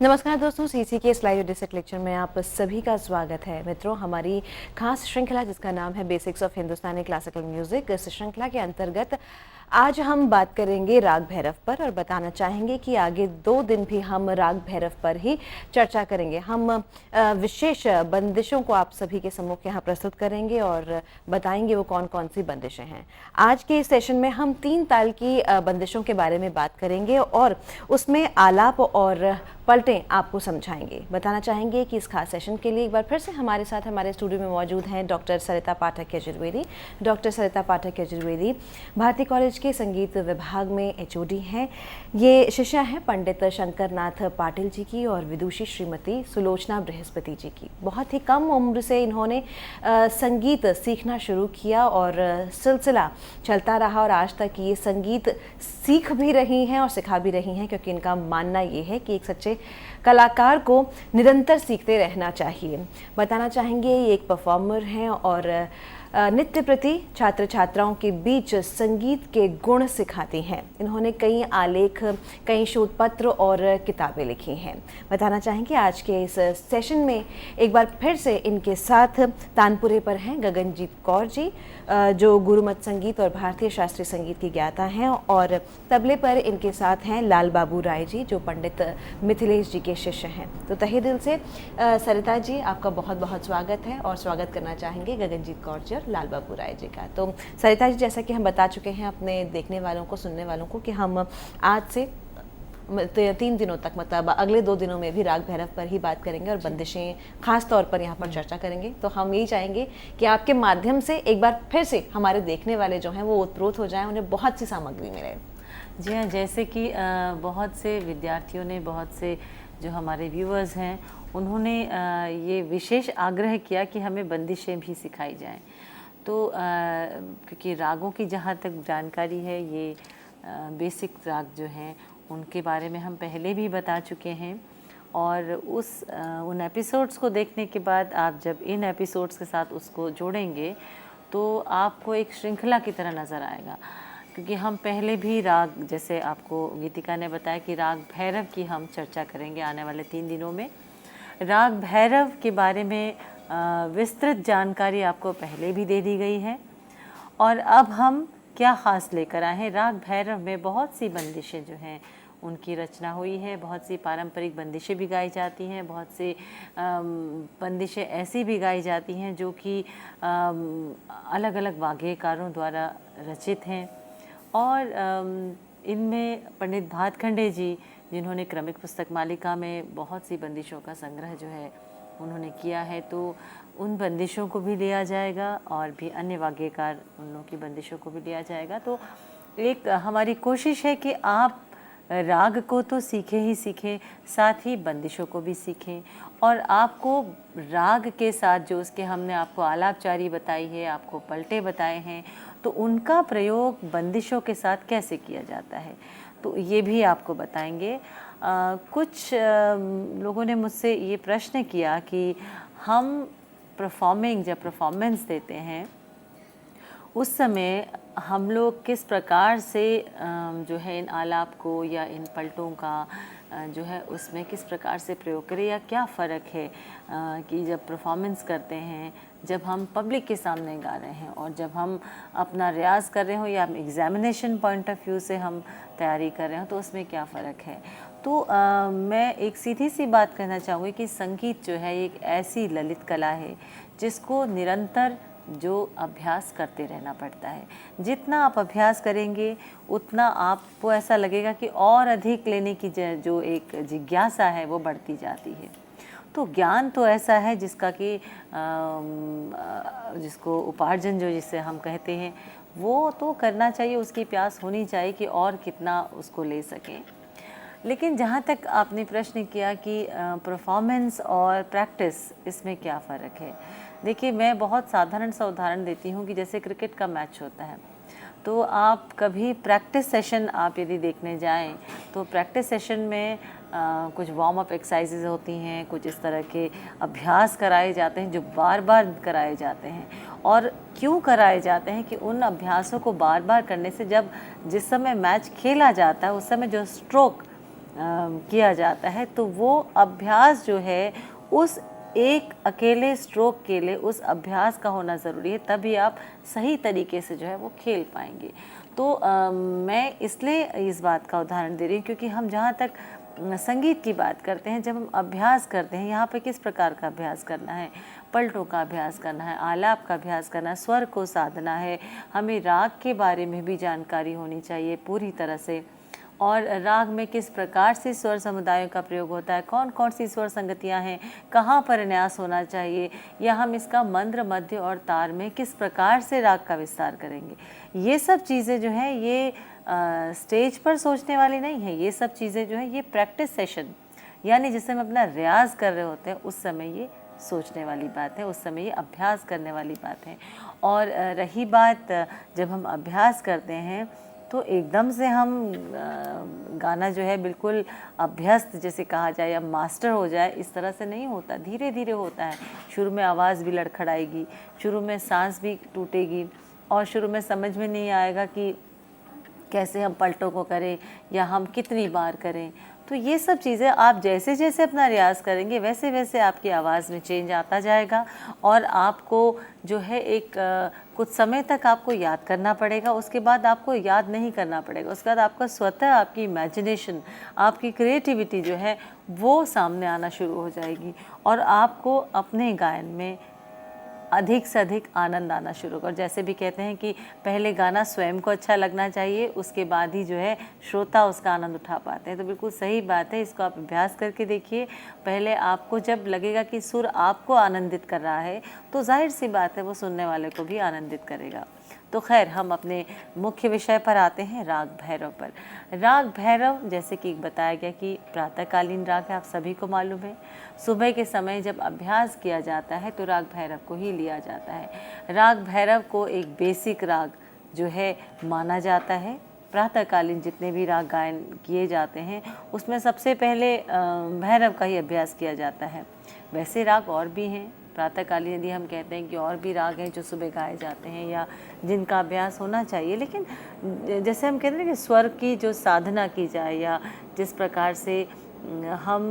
नमस्कार दोस्तों, सीसी के स्लाइड डिसेट लेक्चर में आप सभी का स्वागत है। मित्रों, हमारी खास श्रृंखला जिसका नाम है basics of Hindustani classical music, इस श्रृंखला के अंतर्गत आज हम बात करेंगे राग भैरव पर और बताना चाहेंगे कि आगे 2 दिन भी हम राग भैरव पर ही चर्चा करेंगे। हम विशेष बंदिशों को आप सभी के सम्मुख यहाँ प्रस्तुत करेंगे और बताएंगे वो कौन कौन सी बंदिशें हैं। आज के इस सेशन में हम 3 ताल की बंदिशों के बारे में बात करेंगे और उसमें आलाप और पलटें आपको समझाएंगे। बताना चाहेंगे कि इस खास सेशन के लिए एक बार फिर से हमारे साथ हमारे स्टूडियो में मौजूद हैं डॉक्टर सरिता पाठक यजुर्वेदी। डॉक्टर सरिता पाठक यजुर्वेदी भारती कॉलेज के संगीत विभाग में एचओडी हैं। ये शिष्या हैं पंडित शंकरनाथ पाटिल जी की और विदुषी श्रीमती सुलोचना बृहस्पति जी की। बहुत ही कम उम्र से इन्होंने संगीत सीखना शुरू किया और सिलसिला चलता रहा और आज तक ये संगीत सीख भी रही हैं और सिखा भी रही हैं, क्योंकि इनका मानना ये है कि एक सच्चे कलाकार को निरंतर सीखते रहना चाहिए। बताना चाहेंगे ये एक परफॉर्मर हैं और नित्य प्रति छात्र छात्राओं के बीच संगीत के गुण सिखाती हैं। इन्होंने कई आलेख, कई शोध पत्र और किताबें लिखी हैं। बताना चाहेंगे आज के इस सेशन में एक बार फिर से इनके साथ तानपुरे पर हैं गगनजीत कौर जी, जो गुरुमत संगीत और भारतीय शास्त्रीय संगीत की ज्ञाता हैं, और तबले पर इनके साथ हैं लाल बाबू राय जी, जो पंडित मिथिलेश जी के शिष्य हैं। तो तहे दिल से सरिता जी, आपका बहुत बहुत स्वागत है और स्वागत करना चाहेंगे गगनजीत कौर जी और लाल बाबू राय जी का। तो सरिता जी, जैसा कि हम बता चुके हैं अपने देखने वालों को, सुनने वालों को, कि हम आज से 3 दिनों तक, मतलब अगले 2 दिनों में भी राग भैरव पर ही बात करेंगे और बंदिशें खास तौर पर यहाँ पर चर्चा करेंगे। तो हम यही चाहेंगे कि आपके माध्यम से एक बार फिर से हमारे देखने वाले जो हैं वो ओतप्रोत हो जाएं, उन्हें बहुत सी सामग्री मिले। जी हाँ, जैसे कि बहुत से विद्यार्थियों ने, बहुत से जो हमारे व्यूअर्स हैं, उन्होंने ये विशेष आग्रह किया कि हमें बंदिशें भी सिखाई जाएं। तो क्योंकि रागों की जहाँ तक जानकारी है, ये बेसिक राग जो हैं उनके बारे में हम पहले भी बता चुके हैं, और उन एपिसोड्स को देखने के बाद आप जब इन एपिसोड्स के साथ उसको जोड़ेंगे तो आपको एक श्रृंखला की तरह नज़र आएगा। क्योंकि हम पहले भी राग, जैसे आपको गीतिका ने बताया कि राग भैरव की हम चर्चा करेंगे आने वाले 3 दिनों में। राग भैरव के बारे में विस्तृत जानकारी आपको पहले भी दे दी गई है, और अब हम क्या ख़ास लेकर आए हैं। राग भैरव में बहुत सी बंदिशें जो हैं उनकी रचना हुई है, बहुत सी पारंपरिक बंदिशें भी गाई जाती हैं, बहुत से बंदिशें ऐसी भी गाई जाती हैं जो कि अलग अलग वाग्यकारों द्वारा रचित हैं। और इनमें पंडित भातखंडे जी, जिन्होंने क्रमिक पुस्तक मालिका में बहुत सी बंदिशों का संग्रह जो है उन्होंने किया है, तो उन बंदिशों को भी लिया जाएगा और भी अन्य वाग्यकार, उन लोगों की बंदिशों को भी लिया जाएगा। तो एक हमारी कोशिश है कि आप राग को तो सीखें ही सीखें, साथ ही बंदिशों को भी सीखें, और आपको राग के साथ जो उसके हमने आपको आलापचारी बताई है, आपको पलटे बताए हैं, तो उनका प्रयोग बंदिशों के साथ कैसे किया जाता है, तो ये भी आपको बताएंगे। कुछ लोगों ने मुझसे ये प्रश्न किया कि हम जब परफॉर्मेंस देते हैं उस समय हम लोग किस प्रकार से जो है इन आलाप को या इन पलटों का जो है उसमें किस प्रकार से प्रयोग करें, या क्या फ़र्क है कि जब परफॉर्मेंस करते हैं, जब हम पब्लिक के सामने गा रहे हैं, और जब हम अपना रियाज़ कर रहे हो या एग्ज़ामिनेशन पॉइंट ऑफ व्यू से हम तैयारी कर रहे हो, तो उसमें क्या फ़र्क है। तो मैं एक सीधी सी बात कहना चाहूँगी कि संगीत जो है एक ऐसी ललित कला है जिसको निरंतर जो अभ्यास करते रहना पड़ता है। जितना आप अभ्यास करेंगे उतना आपको ऐसा लगेगा कि और अधिक लेने की जो एक जिज्ञासा है वो बढ़ती जाती है। तो ज्ञान तो ऐसा है जिसका कि जिसको उपार्जन जो जिसे हम कहते हैं वो तो करना चाहिए, उसकी प्यास होनी चाहिए कि और कितना उसको ले सकें। लेकिन जहाँ तक आपने प्रश्न किया कि परफॉर्मेंस और प्रैक्टिस, इसमें क्या फ़र्क है। देखिए, मैं बहुत साधारण सा उदाहरण देती हूँ कि जैसे क्रिकेट का मैच होता है, तो आप कभी प्रैक्टिस सेशन आप यदि देखने जाएं तो प्रैक्टिस सेशन में कुछ वार्म अप एक्सरसाइजेज होती हैं, कुछ इस तरह के अभ्यास कराए जाते हैं जो बार बार कराए जाते हैं। और क्यों कराए जाते हैं कि उन अभ्यासों को बार बार करने से जिस समय मैच खेला जाता है उस समय जो स्ट्रोक किया जाता है, तो वो अभ्यास जो है उस एक अकेले स्ट्रोक के लिए उस अभ्यास का होना ज़रूरी है, तभी आप सही तरीके से जो है वो खेल पाएंगे। तो मैं इसलिए इस बात का उदाहरण दे रही हूँ क्योंकि हम जहाँ तक संगीत की बात करते हैं, जब हम अभ्यास करते हैं, यहाँ पे किस प्रकार का अभ्यास करना है, पलटों का अभ्यास करना है, आलाप का अभ्यास करना है, स्वर को साधना है, हमें राग के बारे में भी जानकारी होनी चाहिए पूरी तरह से, और राग में किस प्रकार से स्वर समुदायों का प्रयोग होता है, कौन कौन सी स्वर संगतियाँ हैं, कहाँ पर न्यास होना चाहिए, या हम इसका मंद्र, मध्य और तार में किस प्रकार से राग का विस्तार करेंगे। ये सब चीज़ें जो हैं ये स्टेज पर सोचने वाली नहीं है, ये सब चीज़ें जो है ये प्रैक्टिस सेशन यानी जिससे हम अपना रियाज कर रहे होते हैं उस समय ये सोचने वाली बात है, उस समय ये अभ्यास करने वाली बात है। और रही बात जब हम अभ्यास करते हैं तो एकदम से हम गाना जो है बिल्कुल अभ्यस्त जैसे कहा जाए या मास्टर हो जाए, इस तरह से नहीं होता, धीरे धीरे होता है। शुरू में आवाज़ भी लड़खड़ाएगी, शुरू में सांस भी टूटेगी, और शुरू में समझ में नहीं आएगा कि कैसे हम पलटों को करें या हम कितनी बार करें। तो ये सब चीज़ें आप जैसे जैसे अपना रियाज़ करेंगे वैसे वैसे आपकी आवाज़ में चेंज आता जाएगा, और आपको जो है एक कुछ समय तक आपको याद करना पड़ेगा, उसके बाद आपको याद नहीं करना पड़ेगा, उसके बाद आपका स्वतः आपकी इमेजिनेशन, आपकी क्रिएटिविटी जो है वो सामने आना शुरू हो जाएगी, और आपको अपने गायन में अधिक से अधिक आनंद आना शुरू होगा। और जैसे भी कहते हैं कि पहले गाना स्वयं को अच्छा लगना चाहिए, उसके बाद ही जो है श्रोता उसका आनंद उठा पाते हैं। तो बिल्कुल सही बात है, इसको आप अभ्यास करके देखिए। पहले आपको जब लगेगा कि सुर आपको आनंदित कर रहा है तो जाहिर सी बात है वो सुनने वाले को भी आनंदित करेगा। तो खैर हम अपने मुख्य विषय पर आते हैं, राग भैरव पर। राग भैरव जैसे कि बताया गया कि प्रातःकालीन राग है, आप सभी को मालूम है। सुबह के समय जब अभ्यास किया जाता है तो राग भैरव को ही लिया जाता है। राग भैरव को एक बेसिक राग जो है माना जाता है। प्रातःकालीन जितने भी राग गायन किए जाते हैं उसमें सबसे पहले भैरव का ही अभ्यास किया जाता है। वैसे राग और भी हैं, प्रातःकालीन यदि हम कहते हैं कि और भी राग हैं जो सुबह गाए जाते हैं या जिनका अभ्यास होना चाहिए, लेकिन जैसे हम कहते हैं कि स्वर की जो साधना की जाए या जिस प्रकार से हम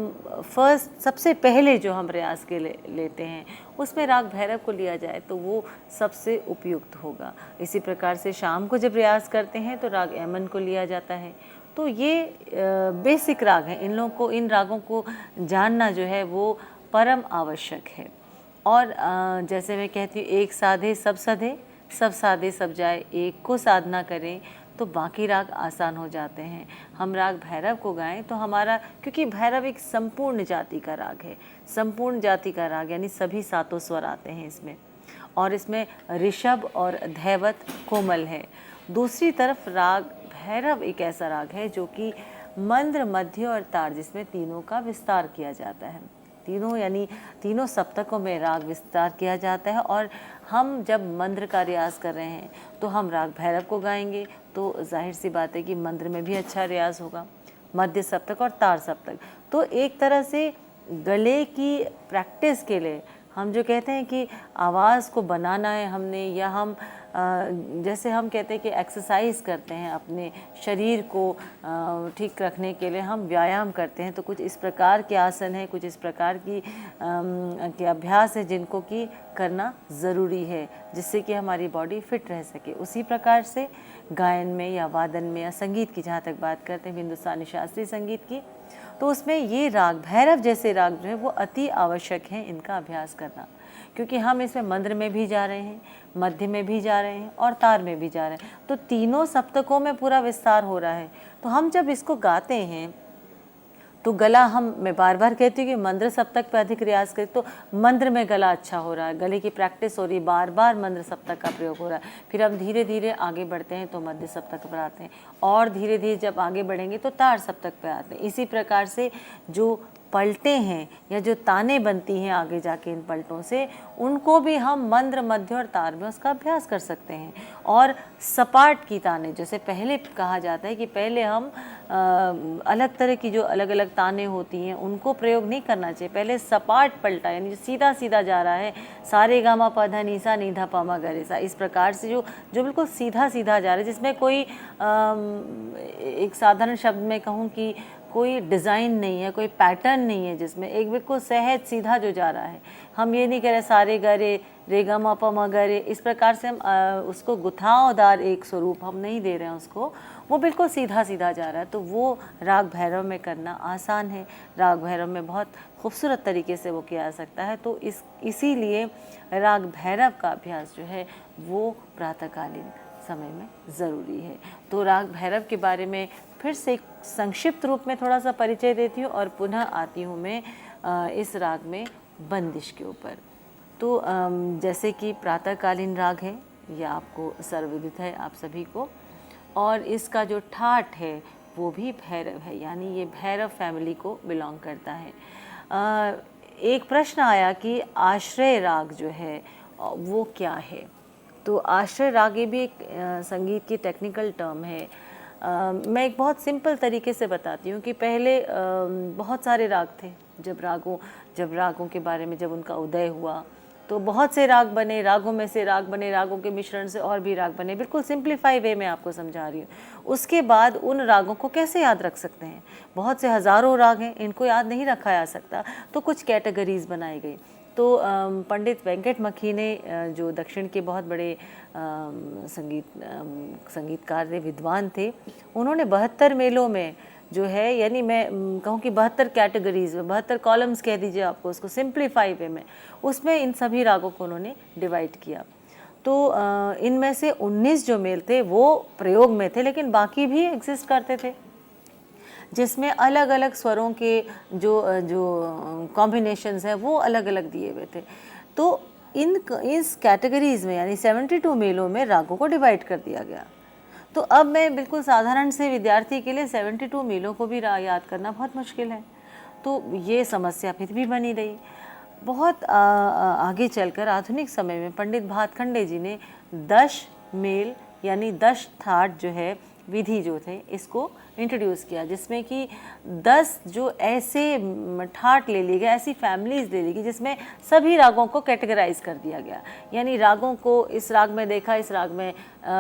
फर्स्ट सबसे पहले जो हम रियाज के लेते हैं उसमें राग भैरव को लिया जाए तो वो सबसे उपयुक्त होगा। इसी प्रकार से शाम को जब रियाज करते हैं तो राग यमन को लिया जाता है। तो ये बेसिक राग हैं, इन रागों को जानना जो है वो परम आवश्यक है। और जैसे मैं कहती हूँ, एक साधे सब सधे, सब साधे सब जाए, एक को साधना करें तो बाकी राग आसान हो जाते हैं। हम राग भैरव को गाएं तो हमारा, क्योंकि भैरव एक संपूर्ण जाति का राग है, संपूर्ण जाति का राग यानी सभी सातों स्वर आते हैं इसमें, और इसमें ऋषभ और धैवत कोमल है। दूसरी तरफ राग भैरव एक ऐसा राग है जो कि मंद्र, मध्य और तार, जिसमें तीनों का विस्तार किया जाता है। तीनों यानी तीनों सप्तकों में राग विस्तार किया जाता है। और हम जब मंद्र का रियाज कर रहे हैं तो हम राग भैरव को गाएंगे तो जाहिर सी बात है कि मंद्र में भी अच्छा रियाज होगा, मध्य सप्तक और तार सप्तक। तो एक तरह से गले की प्रैक्टिस के लिए हम जो कहते हैं कि आवाज़ को बनाना है हमने, या हम जैसे हम कहते हैं कि एक्सरसाइज करते हैं अपने शरीर को ठीक रखने के लिए, हम व्यायाम करते हैं, तो कुछ इस प्रकार के आसन हैं, कुछ इस प्रकार के अभ्यास है जिनको कि करना ज़रूरी है जिससे कि हमारी बॉडी फिट रह सके। उसी प्रकार से गायन में या वादन में या संगीत की जहाँ तक बात करते हैं हिंदुस्तानी शास्त्रीय संगीत की, तो उसमें ये राग भैरव जैसे राग जो है वो अति आवश्यक है इनका अभ्यास करना, क्योंकि हम इसमें मंद्र में भी जा रहे हैं, मध्य में भी जा रहे हैं और तार में भी जा रहे हैं, तो तीनों सप्तकों में पूरा विस्तार हो रहा है। तो हम जब इसको गाते हैं तो गला, मैं बार बार कहती हूँ कि मंद्र सप्तक पे अधिक रियाज करें तो मंद्र में गला अच्छा हो रहा है, गले की प्रैक्टिस हो रही है, बार बार मंद्र सप्तक का प्रयोग हो रहा है। फिर हम धीरे धीरे आगे बढ़ते हैं तो मध्य सप्तक पर आते हैं, और धीरे धीरे जब आगे बढ़ेंगे तो तार सप्तक पर आते हैं। इसी प्रकार से जो पलटे हैं या जो ताने बनती हैं आगे जाके इन पलटों से, उनको भी हम मंद्र, मध्य और तार में उसका अभ्यास कर सकते हैं। और सपाट की ताने, जैसे पहले कहा जाता है कि पहले हम अलग तरह की जो अलग अलग ताने होती हैं उनको प्रयोग नहीं करना चाहिए, पहले सपाट पलटा यानी जो सीधा सीधा जा रहा है, सारे गामा पधा नीसा नीधा पामा गरेसा, इस प्रकार से जो बिल्कुल सीधा सीधा जा रहा है, जिसमें कोई एक साधारण शब्द में कहूँ कि कोई डिज़ाइन नहीं है, कोई पैटर्न नहीं है, जिसमें एक बिल्कुल सहज सीधा जो जा रहा है। हम ये नहीं कह रहे सारे गा रे गा मा पा मा गा रे, इस प्रकार से हम उसको गुथावदार एक स्वरूप हम नहीं दे रहे हैं उसको, वो बिल्कुल सीधा सीधा जा रहा है। तो वो राग भैरव में करना आसान है, राग भैरव में बहुत खूबसूरत तरीके से वो किया जा सकता है। तो इसीलिए राग भैरव का अभ्यास जो है वो प्रातःकालीन समय में ज़रूरी है। तो राग भैरव के बारे में फिर से एक संक्षिप्त रूप में थोड़ा सा परिचय देती हूँ और पुनः आती हूँ मैं इस राग में बंदिश के ऊपर। तो जैसे कि प्रातःकालीन राग है, यह आपको सर्वविदित है आप सभी को, और इसका जो ठाट है वो भी भैरव है, यानी ये भैरव फैमिली को बिलोंग करता है। एक प्रश्न आया कि आश्रय राग जो है वो क्या है। तो आश्रय राग ये भी एक संगीत की टेक्निकल टर्म है। मैं एक बहुत सिंपल तरीके से बताती हूँ कि पहले बहुत सारे राग थे। जब रागों के बारे में जब उनका उदय हुआ तो बहुत से राग बने, रागों में से राग बने, रागों के मिश्रण से और भी राग बने। बिल्कुल सिंप्लीफाई वे में आपको समझा रही हूँ। उसके बाद उन रागों को कैसे याद रख सकते हैं, बहुत से हज़ारों राग हैं, इनको याद नहीं रखा जा सकता। तो कुछ कैटेगरीज बनाई गई। तो पंडित वेंकट मखी ने जो दक्षिण के बहुत बड़े संगीतकार थे, विद्वान थे, उन्होंने 72 मेलों में जो है, यानी मैं कहूँ कि 72 कैटेगरीज में, 72 कॉलम्स कह दीजिए आपको, उसको सिंप्लीफाई वे में, उसमें इन सभी रागों को उन्होंने डिवाइड किया। तो इनमें से 19 जो मेल थे वो प्रयोग में थे, लेकिन बाकी भी एग्जिस्ट करते थे, जिसमें अलग अलग स्वरों के जो कॉम्बिनेशंस हैं वो अलग अलग दिए हुए थे। तो इस कैटेगरीज में यानी 72 मेलों में रागों को डिवाइड कर दिया गया। तो अब मैं बिल्कुल साधारण से विद्यार्थी के लिए 72 मेलों को भी याद करना बहुत मुश्किल है। तो ये समस्या फिर भी बनी रही। बहुत आगे चलकर आधुनिक समय में पंडित भातखंडे जी ने 10 मेल यानी 10 थाट जो है विधि जो थे इसको इंट्रोड्यूस किया, जिसमें कि 10 जो ऐसे ठाट ले लिए गए, ऐसी फैमिलीज ले ली गई जिसमें सभी रागों को कैटेगराइज कर दिया गया। यानी रागों को इस राग में देखा, इस राग में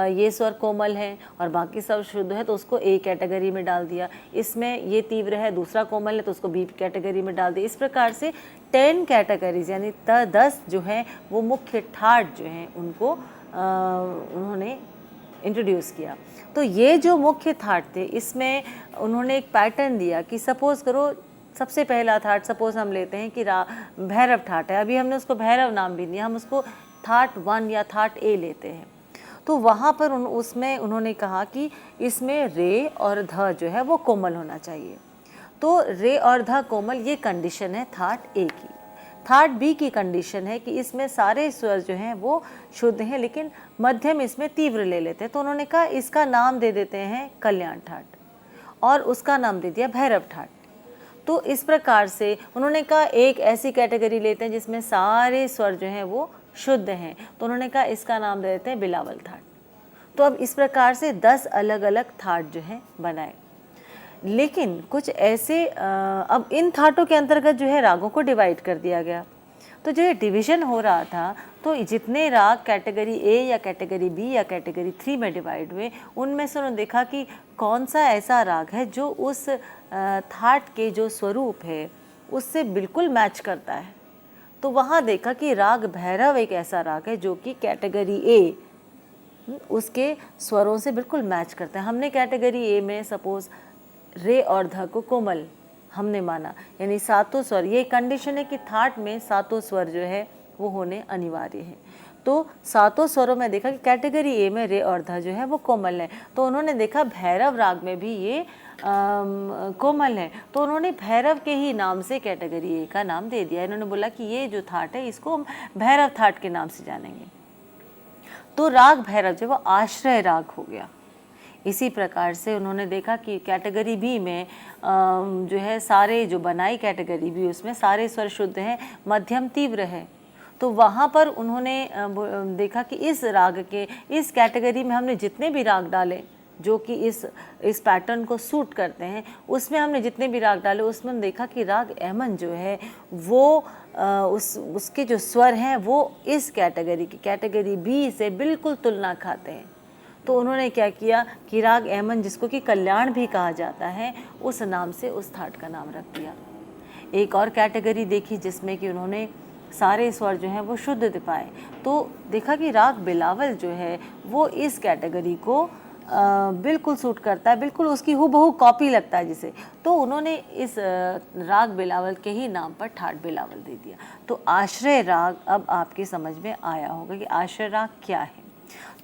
ये स्वर कोमल है और बाकी सब शुद्ध है तो उसको ए कैटेगरी में डाल दिया, इसमें ये तीव्र है दूसरा कोमल है तो उसको बी कैटेगरी में डाल दिया। इस प्रकार से 10 कैटेगरीज यानी 10 जो हैं वो मुख्य ठाट जो हैं उनको उन्होंने इंट्रोड्यूस किया। तो ये जो मुख्य थाट थे इसमें उन्होंने एक पैटर्न दिया कि सपोज़ करो सबसे पहला थाट सपोज़ हम लेते हैं कि भैरव ठाट है, अभी हमने उसको भैरव नाम भी दिया, हम उसको थाट 1 या थाट ए लेते हैं। तो वहाँ पर उसमें उन्होंने कहा कि इसमें रे और ध जो है वो कोमल होना चाहिए। तो रे और ध कोमल ये कंडीशन है थाट ए की। थाट बी की कंडीशन है कि इसमें सारे स्वर जो हैं वो शुद्ध हैं लेकिन मध्यम इसमें तीव्र ले लेते हैं। तो उन्होंने कहा इसका नाम दे देते हैं कल्याण ठाट और उसका नाम दे दिया भैरव ठाट। तो इस प्रकार से उन्होंने कहा एक ऐसी कैटेगरी लेते हैं जिसमें सारे स्वर जो हैं वो शुद्ध हैं, तो उन्होंने कहा इसका नाम दे देते हैं बिलावल थाट। तो अब इस प्रकार से 10 अलग अलग थाट जो हैं बनाए। लेकिन कुछ ऐसे अब इन थाटों के अंतर्गत जो है रागों को डिवाइड कर दिया गया। तो जो ये डिवीज़न हो रहा था तो जितने राग कैटेगरी ए या कैटेगरी बी या कैटेगरी 3 में डिवाइड हुए उनमें से उन्होंने देखा कि कौन सा ऐसा राग है जो उस थाट के जो स्वरूप है उससे बिल्कुल मैच करता है। तो वहाँ देखा कि राग भैरव एक ऐसा राग है जो कि कैटेगरी ए उसके स्वरों से बिल्कुल मैच करता है। हमने कैटेगरी ए में सपोज़ रे और ध को कोमल हमने माना, यानी सातों स्वर, ये कंडीशन है कि थाट में सातों स्वर जो है वो होने अनिवार्य है। तो सातों स्वरों में देखा कि कैटेगरी ए में रे और ध जो है वो कोमल है। तो उन्होंने देखा भैरव राग में भी ये कोमल है, तो उन्होंने भैरव के ही नाम से कैटेगरी ए का नाम दे दिया। इन्होंने बोला कि ये जो थाट है इसको हम भैरव थाट के नाम से जानेंगे। तो राग भैरव जो वो आश्रय राग हो गया। इसी प्रकार से उन्होंने देखा कि कैटेगरी बी में जो है सारे जो बनाई कैटेगरी बी उसमें सारे स्वर शुद्ध हैं, मध्यम तीव्र है। तो वहाँ पर उन्होंने देखा कि इस राग के इस कैटेगरी में हमने जितने भी राग डाले जो कि इस पैटर्न को सूट करते हैं, उसमें हमने जितने भी राग डाले उसमें देखा कि राग एमन जो है वो उसके जो स्वर हैं वो इस कैटेगरी की कैटेगरी बी से बिल्कुल तुलना खाते हैं। तो उन्होंने क्या किया कि राग एमन, जिसको कि कल्याण भी कहा जाता है, उस नाम से उस थाट का नाम रख दिया। एक और कैटेगरी देखी जिसमें कि उन्होंने सारे स्वर जो हैं वो शुद्ध पाए, तो देखा कि राग बिलावल जो है वो इस कैटेगरी को बिल्कुल सूट करता है, बिल्कुल उसकी हूबहू कॉपी लगता है जिसे। तो उन्होंने इस राग बिलावल के ही नाम पर ठाट बिलावल दे दिया। तो आश्रय राग अब आपकी समझ में आया होगा कि आश्रय राग क्या है।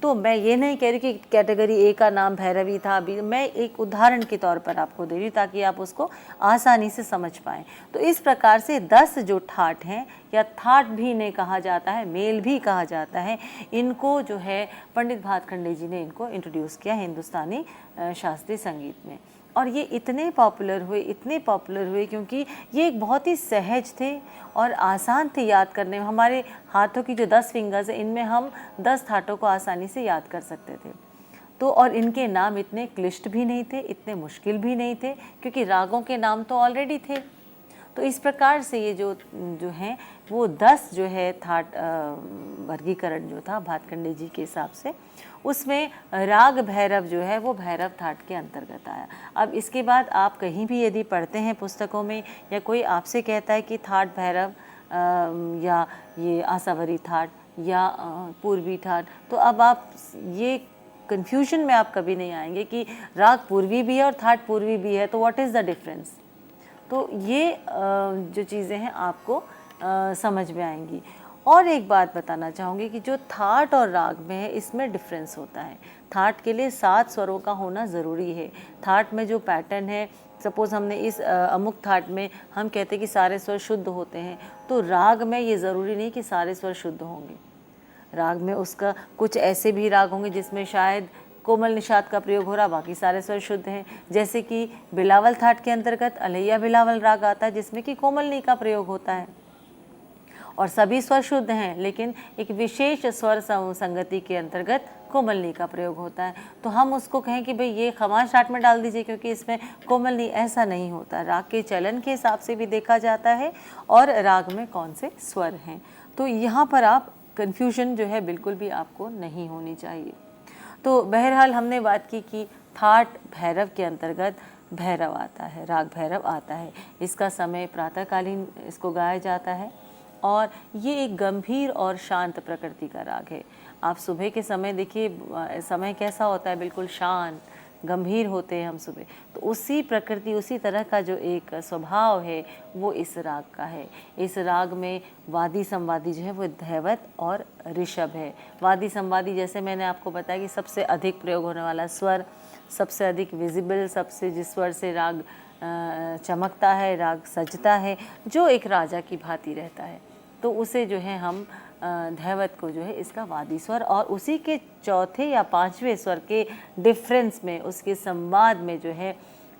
तो मैं ये नहीं कह रही कि कैटेगरी ए का नाम भैरवी था, अभी मैं एक उदाहरण के तौर पर आपको दे रही हूँ ताकि आप उसको आसानी से समझ पाएँ। तो इस प्रकार से 10 जो ठाट हैं, या थाट भी इन्हें कहा जाता है, मेल भी कहा जाता है, इनको जो है पंडित भातखंडे जी ने इनको इंट्रोड्यूस किया हिंदुस्तानी शास्त्रीय संगीत में। और ये इतने पॉपुलर हुए क्योंकि ये एक बहुत ही सहज थे और आसान थे याद करने में। हमारे हाथों की जो 10 फिंगर्स हैं, इनमें हम 10 थाटों को आसानी से याद कर सकते थे। तो और इनके नाम इतने क्लिष्ट भी नहीं थे, इतने मुश्किल भी नहीं थे, क्योंकि रागों के नाम तो ऑलरेडी थे। तो इस प्रकार से ये जो हैं वो 10 जो है थाट वर्गीकरण जो था भातखंडे जी के हिसाब से, उसमें राग भैरव जो है वो भैरव थाट के अंतर्गत आया। अब इसके बाद आप कहीं भी यदि पढ़ते हैं पुस्तकों में, या कोई आपसे कहता है कि थाट भैरव या ये आसावरी थाट या पूर्वी थाट, तो अब आप ये कन्फ्यूजन में आप कभी नहीं आएंगे कि राग पूर्वी भी है और थाट पूर्वी भी है, तो व्हाट इज़ द डिफरेंस। तो ये जो चीज़ें हैं आपको समझ में आएंगी। और एक बात बताना चाहूँगी कि जो थाट और राग में है, इसमें डिफरेंस होता है। थाट के लिए 7 स्वरों का होना ज़रूरी है। थाट में जो पैटर्न है, सपोज़ हमने इस अमुक थाट में हम कहते हैं कि सारे स्वर शुद्ध होते हैं, तो राग में ये ज़रूरी नहीं कि सारे स्वर शुद्ध होंगे। राग में उसका कुछ ऐसे भी राग होंगे जिसमें शायद कोमल निषाद का प्रयोग हो रहा, बाकी सारे स्वर शुद्ध हैं। जैसे कि बिलावल थाट के अंतर्गत अलैया बिलावल राग आता है, जिसमें कि कोमल नी का प्रयोग होता है और सभी स्वर शुद्ध हैं, लेकिन एक विशेष स्वर संगति के अंतर्गत कोमल नी का प्रयोग होता है। तो हम उसको कहें कि भाई ये खमाज थाट में डाल दीजिए क्योंकि इसमें कोमल नी, ऐसा नहीं होता। राग के चलन के हिसाब से भी देखा जाता है और राग में कौन से स्वर हैं। तो यहाँ पर आप कन्फ्यूजन जो है बिल्कुल भी आपको नहीं होनी चाहिए। तो बहरहाल हमने बात की कि थाट भैरव के अंतर्गत भैरव आता है, राग भैरव आता है। इसका समय प्रातःकालीन इसको गाया जाता है और ये एक गंभीर और शांत प्रकृति का राग है। आप सुबह के समय देखिए, समय कैसा होता है, बिल्कुल शांत गंभीर होते हैं हम सुबह। तो उसी प्रकृति, उसी तरह का जो एक स्वभाव है वो इस राग का है। इस राग में वादी संवादी जो है वो धैवत और ऋषभ है। वादी संवादी जैसे मैंने आपको बताया कि सबसे अधिक प्रयोग होने वाला स्वर, सबसे अधिक विजिबल, सबसे जिस स्वर से राग चमकता है, राग सजता है, जो एक राजा की भांति रहता है, तो उसे जो है हम धैवत को जो है इसका वादी स्वर, और उसी के चौथे या 5वें स्वर के डिफरेंस में, उसके संवाद में जो है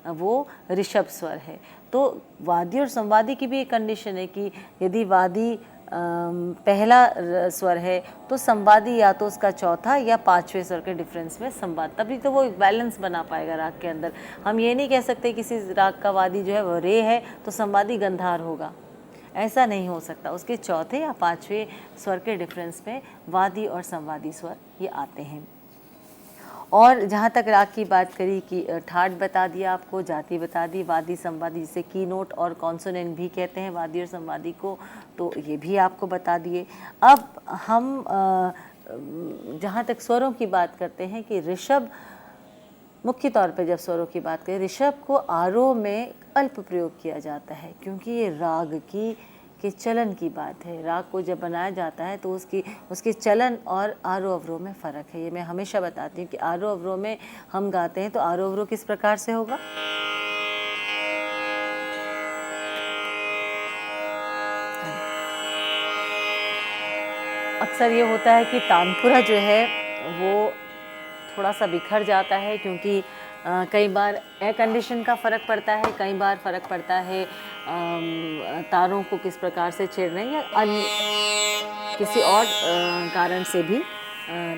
वो ऋषभ स्वर है। तो वादी और संवादी की भी एक कंडीशन है कि यदि वादी पहला स्वर है तो संवादी या तो उसका चौथा या 5वें स्वर के डिफरेंस में संवाद, तभी तो वो एक बैलेंस बना पाएगा राग के अंदर। हम ये नहीं कह सकते किसी राग का वादी जो है वो रे है तो संवादी गंधार होगा, ऐसा नहीं हो सकता। उसके चौथे या 5वें स्वर के डिफरेंस में वादी और संवादी स्वर ये आते हैं। और जहाँ तक राग की बात करी कि ठाट बता दिया आपको, जाति बता दी, वादी संवादी जिसे की नोट और कॉन्सोनेंट भी कहते हैं वादी और संवादी को, तो ये भी आपको बता दिए। अब हम जहाँ तक स्वरों की बात करते हैं कि ऋषभ, मुख्य तौर पे जब स्वरों की बात करें, ऋषभ को आरोह में अल्प प्रयोग किया जाता है क्योंकि ये राग के चलन की बात है। राग को जब बनाया जाता है तो उसके चलन और आरोह अवरोह में फ़र्क है। ये मैं हमेशा बताती हूँ कि आरोह अवरोह में हम गाते हैं तो आरोह अवरोह किस प्रकार से होगा। अक्सर ये होता है कि तानपुरा जो है वो थोड़ा सा बिखर जाता है क्योंकि कई बार एयर कंडीशन का फ़र्क पड़ता है, कई बार फ़र्क पड़ता है तारों को किस प्रकार से छेड़ना है, या अन्य किसी और कारण से भी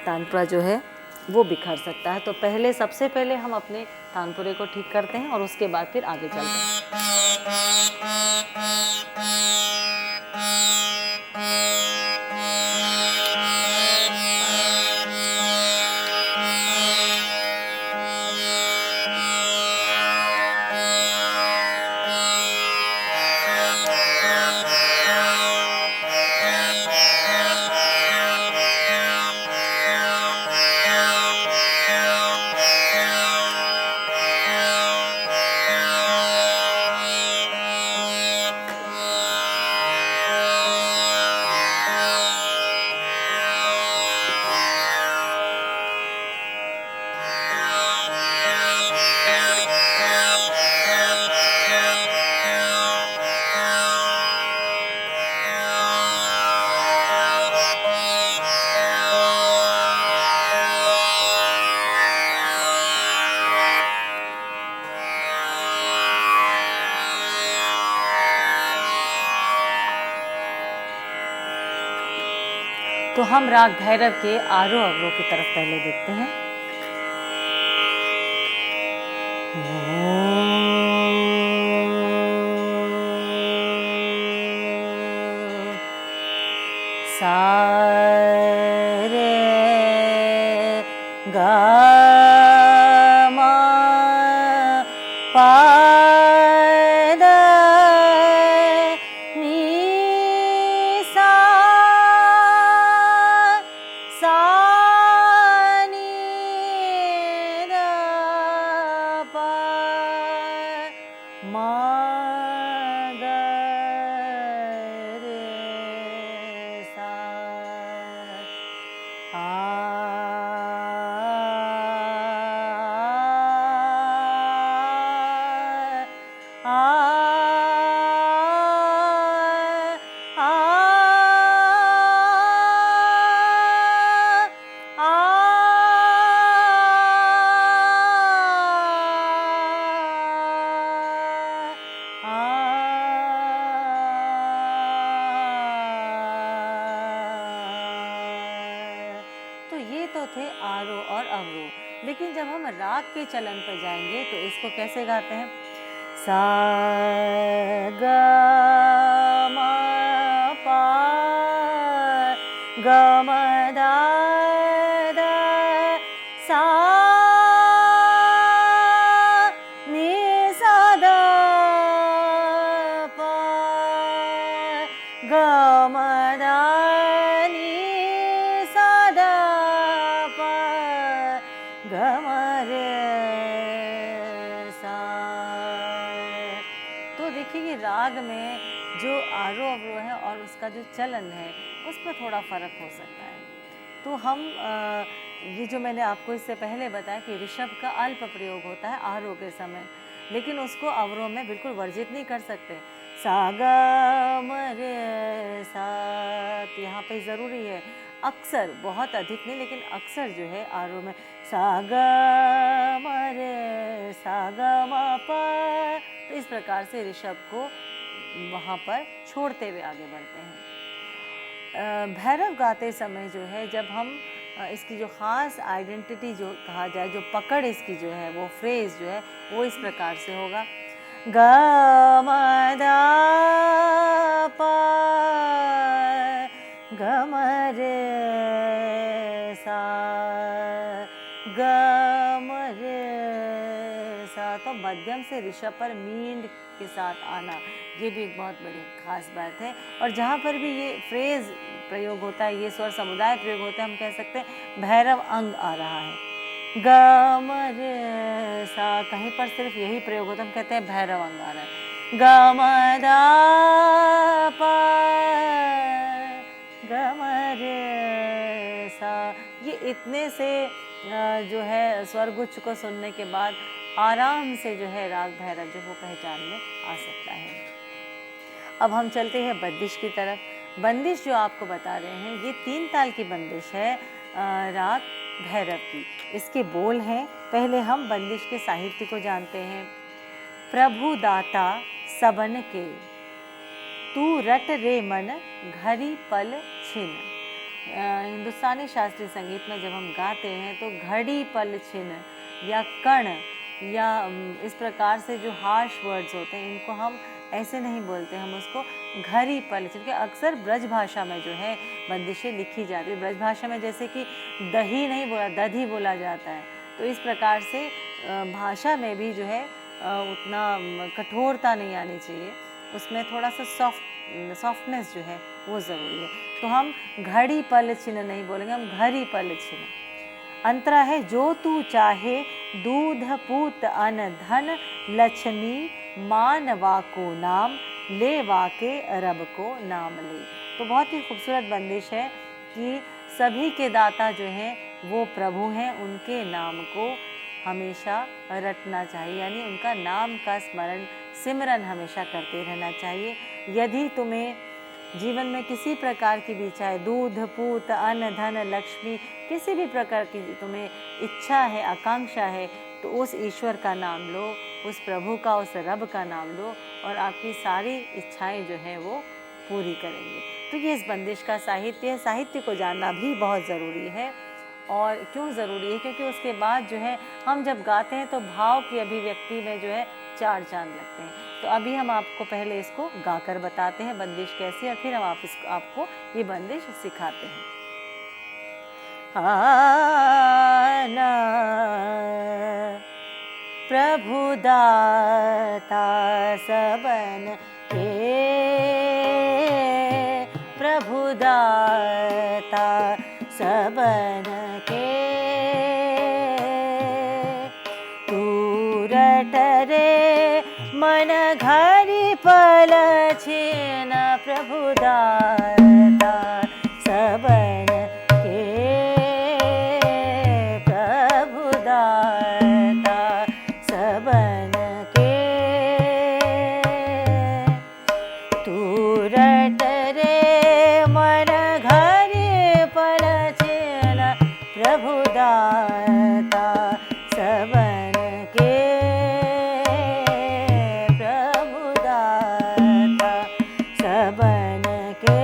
तानपुरा जो है वो बिखर सकता है। तो सबसे पहले हम अपने तानपुरे को ठीक करते हैं और उसके बाद फिर आगे चलते हैं। तो हम राग भैरव के आरोह अवरोह की तरफ पहले देखते हैं। सा रे गा मा पा दा नी सा नी दा पा मा गा रे सा तो ये तो थे आरोह और अवरोह। लेकिन जब हम राग के चलन पर जाएंगे तो इसको कैसे गाते हैं? सा ग म पा ग म दा दा सा नी सा दा पा ग म दा नी सा दा पा ग म रे सा। तो देखिए कि राग में जो आरोह अवरोह है और उसका जो चलन है उसमें थोड़ा फ़र्क हो सकता है। तो हम ये जो मैंने आपको इससे पहले बताया कि ऋषभ का अल्प प्रयोग होता है आरोह के समय, लेकिन उसको अवरोह में बिल्कुल वर्जित नहीं कर सकते। सा गा म रे सा, तो यहाँ पे ज़रूरी है अक्सर, बहुत अधिक नहीं लेकिन अक्सर जो है आरोह में सा गा म रे सा गा म पा, तो इस प्रकार से ऋषभ को वहाँ पर छोड़ते हुए आगे बढ़ते हैं। भैरव गाते समय जो है जब हम इसकी जो ख़ास आइडेंटिटी जो कहा जाए, जो पकड़ इसकी जो है वो फ्रेज़ जो है वो इस प्रकार से होगा। ग म दा पा ग म रे सा ग म रे सा। तो मध्यम से ऋषभ पर मींड के साथ आना, ये भी एक बहुत बड़ी खास बात है। और जहाँ पर भी ये फ्रेज़ प्रयोग होता है, ये स्वर समुदाय प्रयोग होता है, हम कह सकते हैं भैरव अंग आ रहा है। ग म रे सा, कहीं पर सिर्फ यही प्रयोग होता है, हम कहते हैं भैरव अंग आ रहा है। ग म दा पा ग म रे सा, ये इतने से जो है स्वरगुच्छ को सुनने के बाद आराम से जो है राग भैरव जो वो पहचान में आ सकता है। अब हम चलते हैं बंदिश की तरफ। बंदिश जो आपको बता रहे हैं ये 3 ताल की बंदिश है राग भैरव की। इसके बोल हैं, पहले हम बंदिश के साहित्य को जानते हैं। प्रभु दाता सबन के, तू रट रे मन घड़ी पल छिन। हिंदुस्तानी शास्त्रीय संगीत में जब हम गाते हैं तो घड़ी पल छिन या कण या इस प्रकार से जो हार्श वर्ड्स होते हैं इनको हम ऐसे नहीं बोलते, हम उसको घड़ी पल छिन के अक्सर ब्रज भाषा में जो है बंदिशें लिखी जाती है। ब्रज भाषा में जैसे कि दही नहीं बोला, दधी बोला जाता है, तो इस प्रकार से भाषा में भी जो है उतना कठोरता नहीं आनी चाहिए, उसमें थोड़ा सा सॉफ्टनेस जो है वो ज़रूरी है। तो हम घड़ी पल छिन नहीं बोलेंगे, हम घड़ी पल छिन। अंतरा है जो तू चाहे दूध पूत अन धन लक्ष्मी मानवा को नाम ले वाके रब को नाम ले। तो बहुत ही खूबसूरत बंदिश है कि सभी के दाता जो हैं वो प्रभु हैं, उनके नाम को हमेशा रटना चाहिए, यानी उनका नाम का स्मरण सिमरन हमेशा करते रहना चाहिए। यदि तुम्हें जीवन में किसी प्रकार की भी, चाहे दूध पूत अन्न धन लक्ष्मी, किसी भी प्रकार की तुम्हें इच्छा है, आकांक्षा है, तो उस ईश्वर का नाम लो, उस प्रभु का, उस रब का नाम लो और आपकी सारी इच्छाएं जो हैं वो पूरी करेंगे। तो ये इस बंदिश का साहित्य है। साहित्य को जानना भी बहुत ज़रूरी है। और क्यों ज़रूरी है? क्योंकि उसके बाद जो है हम जब गाते हैं तो भाव की अभिव्यक्ति में जो है चार चांद लगते हैं। तो अभी हम आपको पहले इसको गाकर बताते हैं बंदिश कैसी है, और फिर हम आपको ये बंदिश सिखाते हैं। आना प्रभु दाता सबन के, प्रभु दाता सबन के, तू रटरे मन घरी पलछिन, प्रभु दाता सबन के, प्रभु दाता सबन के, तू रटरे मन घरी पलछिन, प्रभु दाता सबन के, प्रभु दाता सबन के।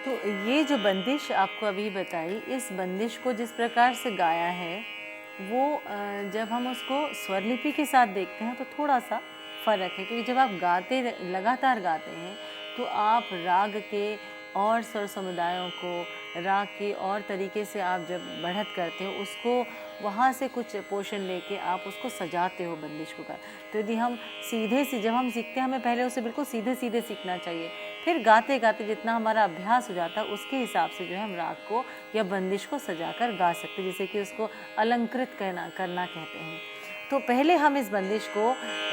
तो ये जो बंदिश आपको अभी बताई, इस बंदिश को जिस प्रकार से गाया है वो जब हम उसको स्वरलिपि के साथ देखते हैं तो थोड़ा सा फ़र्क है, क्योंकि जब आप लगातार गाते हैं तो आप राग के और स्वर समुदायों को, राग के और तरीके से आप जब बढ़त करते हो उसको, वहाँ से कुछ पोर्शन लेके आप उसको सजाते हो बंदिश को। तो यदि हम जब हम सीखते हैं, हमें पहले उसे बिल्कुल सीधे सीधे सीखना चाहिए, फिर गाते गाते जितना हमारा अभ्यास हो जाता है उसके हिसाब से जो है हम राग को या बंदिश को सजाकर गा सकते हैं, जिसे कि उसको अलंकृत करना कहते हैं। तो पहले हम इस बंदिश को,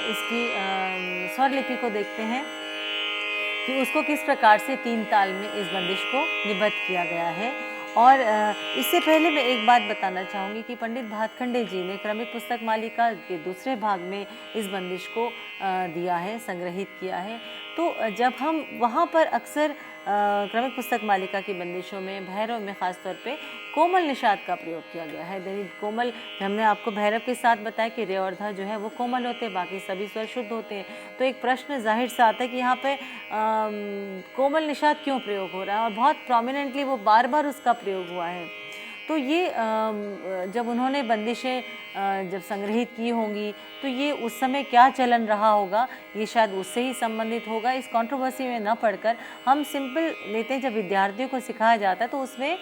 इसकी स्वरलिपि को देखते हैं कि उसको किस प्रकार से 3 ताल में इस बंदिश को निबद्ध किया गया है। और इससे पहले मैं एक बात बताना चाहूँगी कि पंडित भातखंडे जी ने क्रमिक पुस्तक मालिका के दूसरे भाग में इस बंदिश को दिया है, संग्रहित किया है। तो जब हम वहाँ पर अक्सर क्रमिक पुस्तक मालिका की बंदिशों में, भैरव में ख़ास तौर पे कोमल निषाद का प्रयोग किया गया है। यानी कोमल, हमने आपको भैरव के साथ बताया कि रे और धा जो है वो कोमल होते हैं, बाकी सभी स्वर शुद्ध होते हैं। तो एक प्रश्न जाहिर सा आता है कि यहाँ पे कोमल निषाद क्यों प्रयोग हो रहा है, और बहुत प्रोमिनेंटली वो बार बार उसका प्रयोग हुआ है। तो ये जब उन्होंने बंदिशें जब संग्रहित की होंगी तो ये उस समय क्या चलन रहा होगा, ये शायद उससे ही संबंधित होगा। इस कंट्रोवर्सी में न पढ़कर हम सिंपल लेते हैं, जब विद्यार्थियों को सिखाया जाता है तो उसमें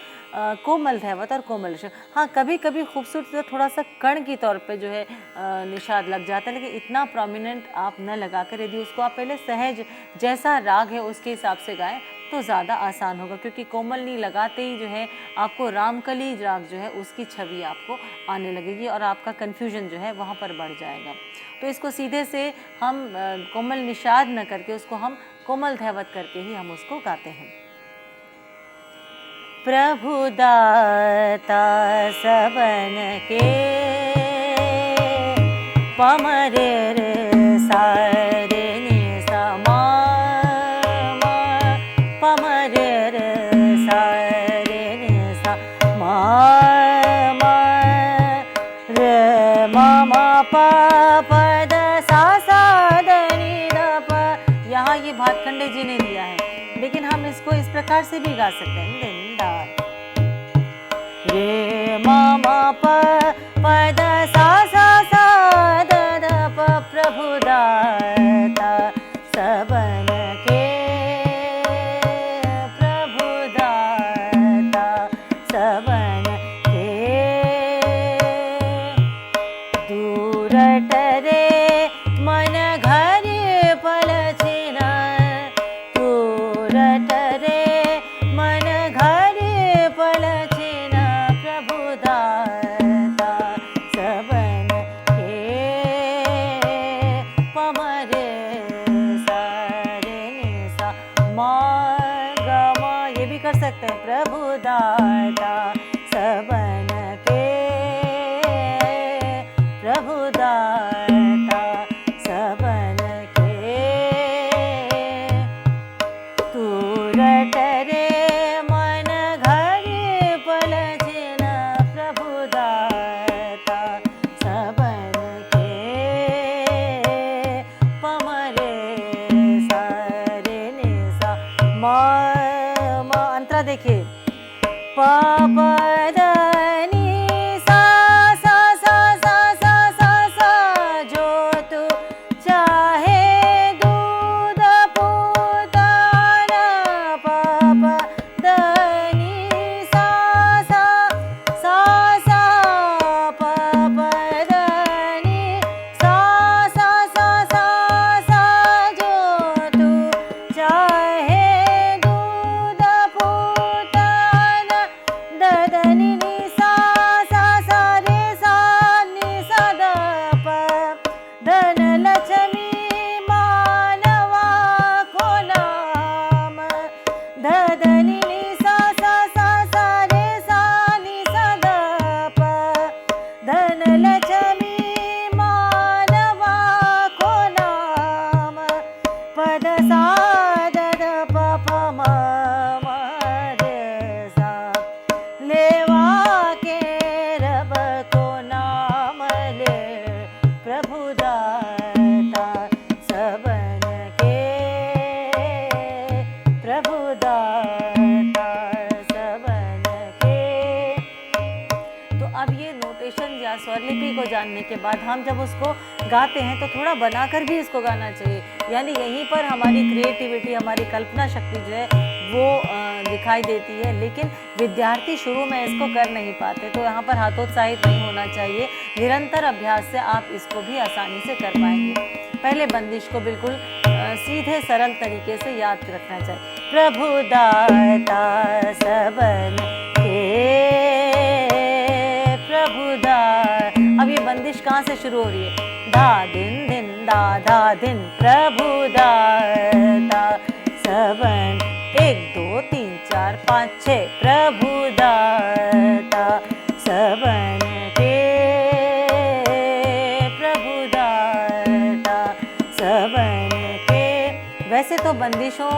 कोमल धैवत और कोमल निषाद, हाँ कभी कभी खूबसूरत थोड़ा सा कण की तौर पे जो है निषाद लग जाता है, लेकिन इतना प्रोमिनेंट आप न लगाकर यदि उसको आप पहले सहज जैसा राग है उसके हिसाब से गाएं तो ज़्यादा आसान होगा, क्योंकि कोमल नी लगाते ही जो है आपको रामकली राग जो है उसकी छवि आपको आने लगेगी और आपका कन्फ्यूजन जो है वहाँ पर बढ़ जाएगा। तो इसको सीधे से हम कोमल निषाद न करके उसको हम कोमल धैवत करके ही हम उसको गाते हैं। प्रभु दाता सबन के पमरे रे सारे नि समा पमरे रे सारे नि सा मा रे मा पा पद सा ध नि ध प। यहाँ ये भातखंडे जी ने दिया है, लेकिन हम इसको इस प्रकार से भी गा सकते हैं, रे मा प पद सा ध ध प। प्रभु दाता सबन के, प्रभु दाता सबन के, दूर टरे मन घर पलछिन, दूर टरे मन घर पलछिन, प्रभु दाता सबन के पमरे सारे नि सा मा ग मा, ये भी कर सकते हैं। प्रभु दाता सबन के, प्रभु दाता सबन के, दूर टरे मन घर पलछिन, प्रभु दाता सबन के पमरे सारे नि सा मा। अंतरा देखिए, प प द नि सा सा सा सा सा सा सा, जो तू चाहे दूध पूताना, प प द नि सा सा सा सा, प प द नि सा सा सा सा सा, जो तू चाहे दूध पूताना, द स्वरलिपि को जानने के बाद हम जब उसको गाते हैं तो थोड़ा बनाकर भी इसको गाना चाहिए। यानी यहीं पर हमारी क्रिएटिविटी, हमारी कल्पना शक्ति जो है वो दिखाई देती है। लेकिन विद्यार्थी शुरू में इसको कर नहीं पाते, तो यहाँ पर हतोत्साहित नहीं होना चाहिए। निरंतर अभ्यास से आप इसको भी आसानी से कर पाएंगे। पहले बंदिश को बिल्कुल सीधे सरल तरीके से याद रखना चाहिए। प्रभु दाता सबन के प्रभु दा। अब ये बंदिश कहाँ से शुरू हो रही है? धा दिन दिन धा दिन प्रभु दाता सबन 1 2 3 4 5 6 प्रभु दाता सबन के प्रभु दाता सबन के। वैसे तो बंदिशों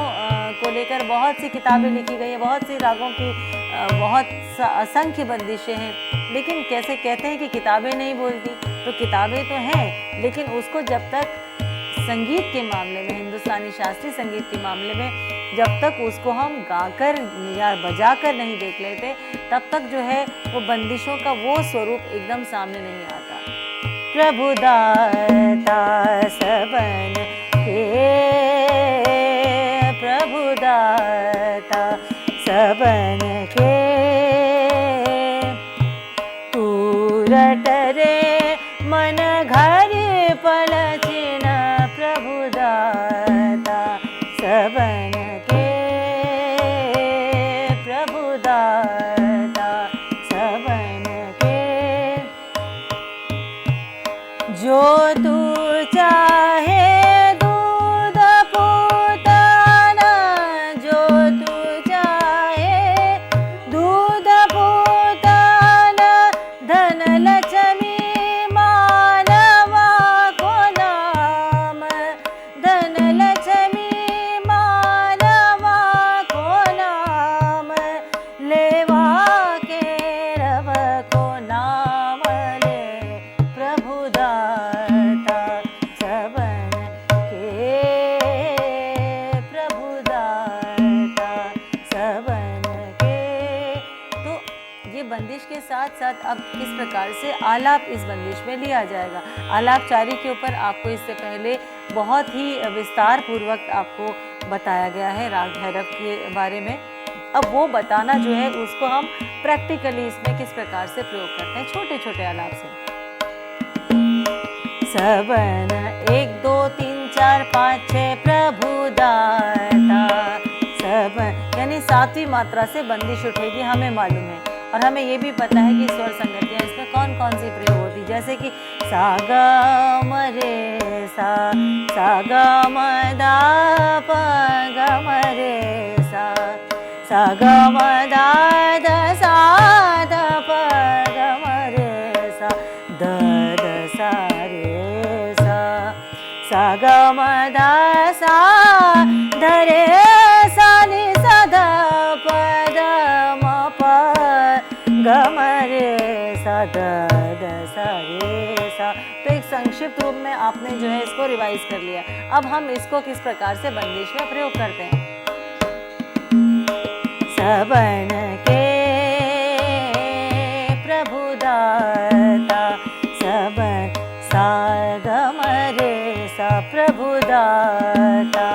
को लेकर बहुत सी किताबें लिखी गई हैं, बहुत सी रागों की बहुत असंख्य बंदिशें हैं, लेकिन कैसे कहते हैं कि किताबें नहीं बोलती, तो किताबें तो हैं, लेकिन उसको जब तक संगीत के मामले में, हिंदुस्तानी शास्त्रीय संगीत के मामले में जब तक उसको हम गाकर या बजाकर नहीं देख लेते, तब तक जो है वो बंदिशों का वो स्वरूप एकदम सामने नहीं आता। प्रभु दाता सबन के प्रभु दाता सबन के पूरट रे मन घर पलचिन प्रभु दाता सबन के प्रभु दाता सबन के। जो तू चाहे दूध पूतना, जो तू चाहे दूध पूतना, धन लक्ष्मी मानवा को नाम, धन लक्ष्मी मानवा को नाम, लेवा के रव को नाम ले प्रभु दाता सबन के प्रभु दाता सबन के। तो ये बंदिश के साथ साथ अब किस प्रकार से आलाप इस बंदिश में लिया जाएगा। आलापचारी के ऊपर आपको इससे पहले बहुत ही विस्तार पूर्वक आपको बताया गया है राग भैरव के बारे में। अब वो बताना जो है उसको हम प्रैक्टिकली इसमें किस प्रकार से प्रयोग करते हैं, छोटे छोटे आलाप से। सबन 1 2 3 4 5 6 प्रभु दाता सबन, यानी 7वीं मात्रा से बंदिश उठेगी, हमें मालूम है। और हमें ये भी पता है कि स्वर संगतियाँ इसमें कौन कौन सी प्रयोग होती, जैसे कि सा ग म रे सा ग म दा प ग म रे सा ग म दा द सा द प ग म रे सा द द सा रे सा ग म दा सा ध रे सा नि सा ध प द म प ग म रे सा द द सा रे सा। तो एक संक्षिप्त रूप में आपने जो है इसको रिवाइज कर लिया। अब हम इसको किस प्रकार से बंदिश में प्रयोग करते हैं। सबन के प्रभु दाता सबन सा ग म रे सा प्रभु दाता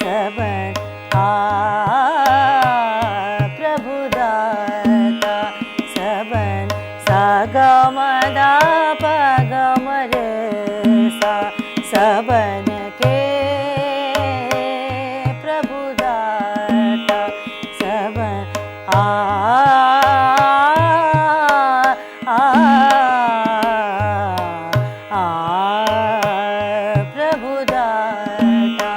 सबन प्रभु दाता सबन सा ग म दा प ग म रे सा सबन के प्रभु दाता सबन प्रभु दाता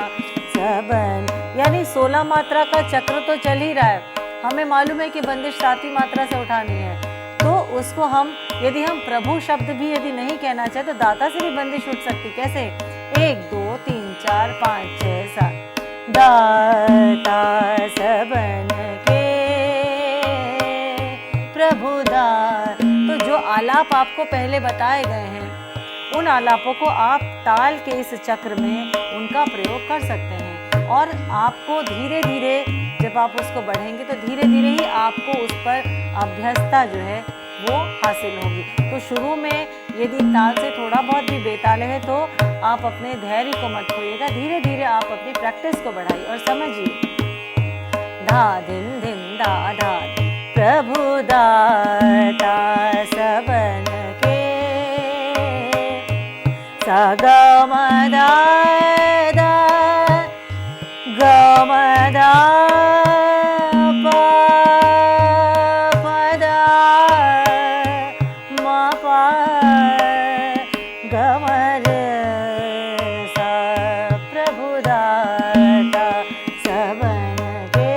सबन, यानी 16 मात्रा का चक्र तो चल ही रहा है। हमें मालूम है कि बंदिश 7वीं मात्रा से उठानी है, तो उसको हम यदि हम प्रभु शब्द भी यदि नहीं कहना चाहे तो दाता से भी बंदिश उठ सकती। कैसे? 1 2 3 4 5 6 7 दाता सबन के प्रभु दाता। तो जो आलाप आपको पहले बताए गए हैं, उन आलापों को आप ताल के इस चक्र में उनका प्रयोग कर सकते हैं, और आपको धीरे धीरे जब आप उसको बढ़ेंगे तो धीरे धीरे ही आपको उस पर अभ्यस्ता जो है वो हासिल होगी। तो शुरू में यदि ताल से थोड़ा बहुत भी बेताल है तो आप अपने धैर्य को मत खोइएगा, धीरे धीरे आप अपनी प्रैक्टिस को बढ़ाइए और समझिए। धा धिन धिन धा धा, प्रभु दाता सबन के, सा ग म दा दा, ग म दा पा प दा म पा, ग म रे सा, प्रभु दाता सबन के,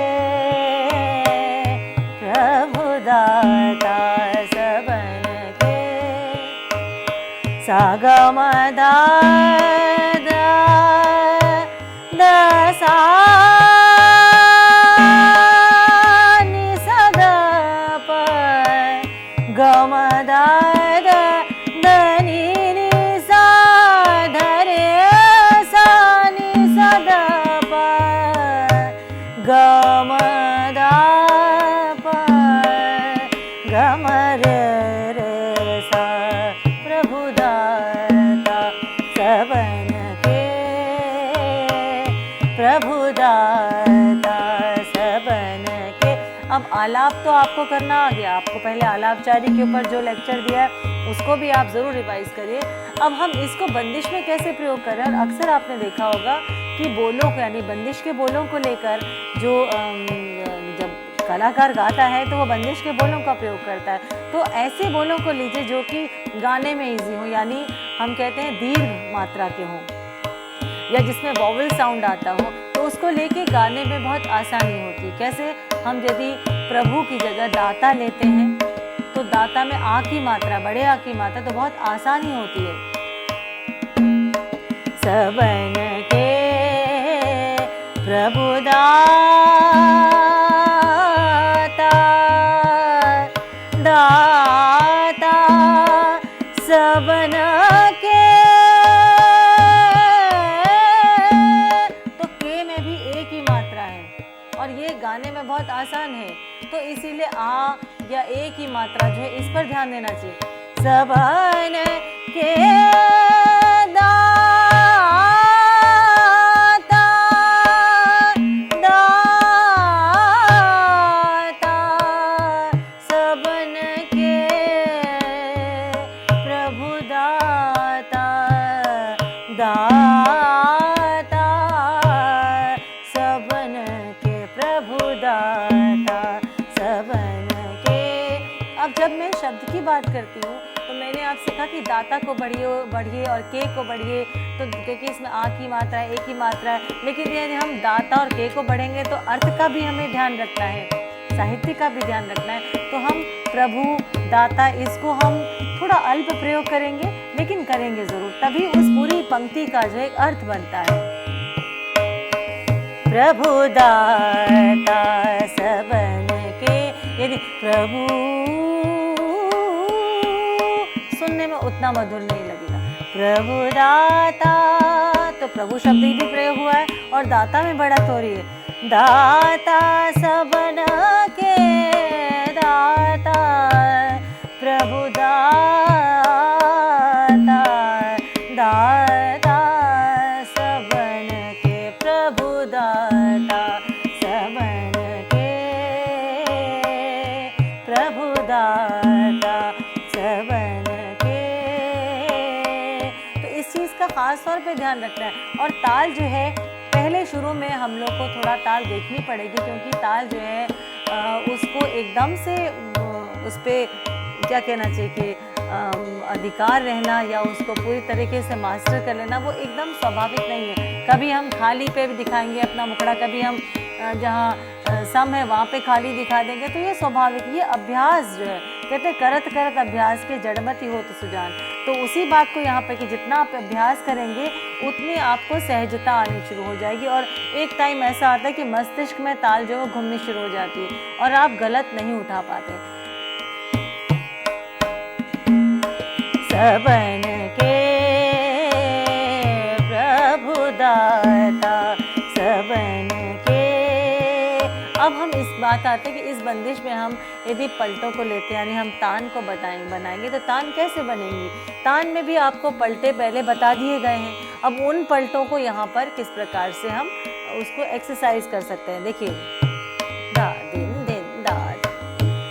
प्रभु दाता सबन के, सा ग म दा दा द सा नि सा द प, ग म दा द द नि नि सा ध रे सा नि सा द प, ग म दा प, ग म रे रे सा, प्रभु दाता सबन के, प्रभु दाता सबन के। अब आलाप तो आपको करना आ गया, आपको पहले आलापचारी के ऊपर जो लेक्चर दिया है उसको भी आप ज़रूर रिवाइज करिए। अब हम इसको बंदिश में कैसे प्रयोग कर रहे हैं, और अक्सर आपने देखा होगा कि बोलों को यानी बंदिश के बोलों को लेकर जो जब कलाकार गाता है तो वो बंदिश के बोलों का प्रयोग करता है। तो ऐसे बोलों को लीजिए जो कि गाने में इजी हो, यानी हम कहते हैं दीर्घ मात्रा के हों या जिसमें वॉवल साउंड आता हो, तो उसको लेके गाने में बहुत आसानी होती है। कैसे, हम यदि प्रभु की जगह दाता लेते हैं तो दाता में आ की मात्रा, बड़े आ की मात्रा, तो बहुत आसानी होती है। सबन के प्रभु दाता, दाता सबन के, तो के में भी एक ही मात्रा है और ये गाने में बहुत आसान है, तो इसीलिए आ या एक ही मात्रा जो है इस पर ध्यान देना चाहिए। सबन के दाता, दाता सबन के, प्रभु दाता, दाता सबन के, प्रभु दाता सबन के। अब जब मैं शब्द की बात करती हूँ तो मैंने आप सीखा कि दाता को बढ़िए और के को बढ़िए, तो क्योंकि इसमें आ की मात्रा है, एक ही मात्रा है, लेकिन यदि हम दाता और के को बढ़ेंगे तो अर्थ का भी हमें ध्यान रखना है, साहित्य का भी ध्यान रखना है। तो हम प्रभु दाता इसको हम थोड़ा अल्प प्रयोग करेंगे, लेकिन करेंगे ज़रूर, तभी उस पूरी पंक्ति का जो एक अर्थ बनता है। प्रभु दाता सबन के, यदि प्रभु सुनने में उतना मधुर नहीं लगेगा, प्रभु दाता, तो प्रभु शब्द ही भी प्रयोग हुआ है और दाता में बढ़त हो रही है। दाता सबन के, दाता प्रभु दाता, दाता सबन के, प्रभु दाता सबन के, प्रभु दाता सबन के। तो इस चीज़ का ख़ास तौर पे ध्यान रखना है। और ताल जो है पहले शुरू में हम लोग को थोड़ा ताल देखनी पड़ेगी, क्योंकि ताल जो है उसको एकदम से उस पर क्या कहना चाहिए कि अधिकार रहना या उसको पूरी तरीके से मास्टर कर लेना वो एकदम स्वाभाविक नहीं है। कभी हम खाली पे भी दिखाएंगे अपना मुखड़ा, कभी हम जहाँ सम है वहाँ पे खाली दिखा देंगे, तो ये स्वाभाविक, ये अभ्यास जो है, कहते करत करत अभ्यास के जड़मति हो तो सुजान। तो उसी बात को यहाँ पे कि जितना आप अभ्यास करेंगे उतनी आपको सहजता आनी शुरू हो जाएगी, और एक टाइम ऐसा आता है कि मस्तिष्क में ताल जो है घूमनी शुरू हो जाती है और आप गलत नहीं उठा पाते। सबन के प्रभु दाता सबन के। अब हम इस बात आती है कि इस बंदिश में हम यदि पलटों को लेते हैं, यानी हम तान को बनाएंगे तो तान कैसे बनेंगी। तान में भी आपको पलटे पहले बता दिए गए हैं। अब उन पलटों को यहाँ पर किस प्रकार से हम उसको एक्सरसाइज कर सकते हैं। देखिए, दा दिन दिन दा,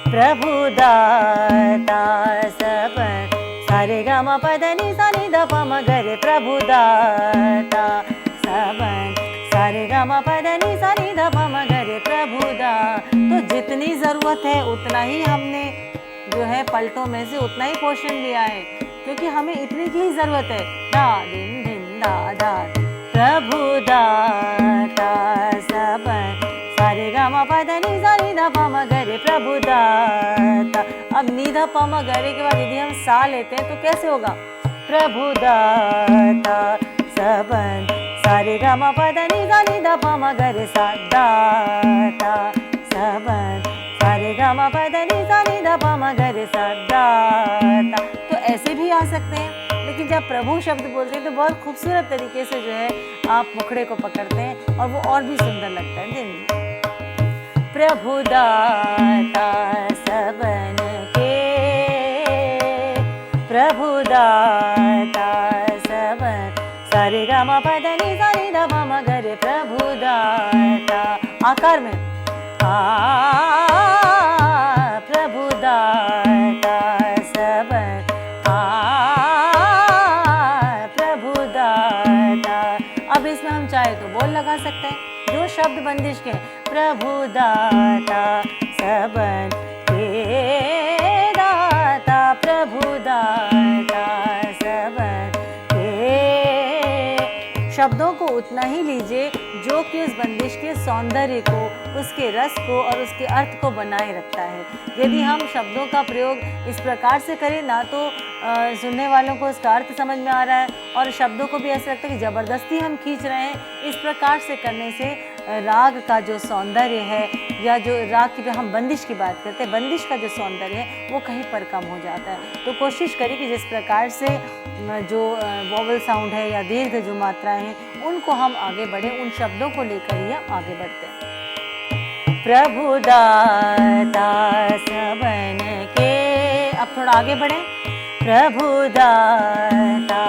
प्रभु दाता सबन, सारे गा मा पा धा नि सा नि धा पा मा गा रे, प्रभु दाता सबन, सारे गा मा पा धा नि सा नि धा पा मा गा रे, प्रभु दा। तो जितनी ज़रूरत है उतना ही हमने जो है पलटों में से उतना ही पोर्शन लिया है, क्योंकि हमें इतनी की ही ज़रूरत है। दा दिन दिन दा दा, प्रभु दाता सबन, सारे गा मा पा धा नि सा नि धा पा मा गा रे, प्रभु दाता। अब नि धा पा मा गा रे के बाद यदि हम सा लेते हैं तो कैसे होगा। प्रभु दाता सबन, सारे गा मा पा धा नि धा पा मा गा रे, सा दाता सबन, सारे गा मा पा धा नि धा पा मा गा रे, सा दाता। तो ऐसे भी आ सकते हैं, लेकिन जब प्रभु शब्द बोलते हैं तो बहुत खूबसूरत तरीके से जो है आप मुखड़े को पकड़ते हैं और वो और भी सुंदर लगता है। दिन प्रभु दाता सबन के, प्रभु दाता सबन, सारे गा मा पा धा नि धा पा मा गा रे, प्रभु दाता। आकार में प्रभु दाता सबन, प्रभु दाता। अब इसमें हम चाहे तो बोल लगा सकते हैं जो शब्द बंदिश के, प्रभु दाता सबन के दाता, प्रभु दाता सबन के। शब्दों को उतना ही लीजिए जो कि उस बंदिश के सौंदर्य को, उसके रस को और उसके अर्थ को बनाए रखता है। यदि हम शब्दों का प्रयोग इस प्रकार से करें ना तो सुनने वालों को उसका अर्थ समझ में आ रहा है और शब्दों को भी ऐसा लगता है कि ज़बरदस्ती हम खींच रहे हैं। इस प्रकार से करने से राग का जो सौंदर्य है, या जो राग की हम बंदिश की बात करते हैं, बंदिश का जो सौंदर्य है वो कहीं पर कम हो जाता है। तो कोशिश करिए कि जिस प्रकार से जो वोवल साउंड है या दीर्घ जो मात्राएं हैं उनको हम आगे बढ़े, उन शब्दों को लेकर ही हम आगे बढ़ते हैं। प्रभु दाता सबन के, अब थोड़ा आगे बढ़े। प्रभु दाता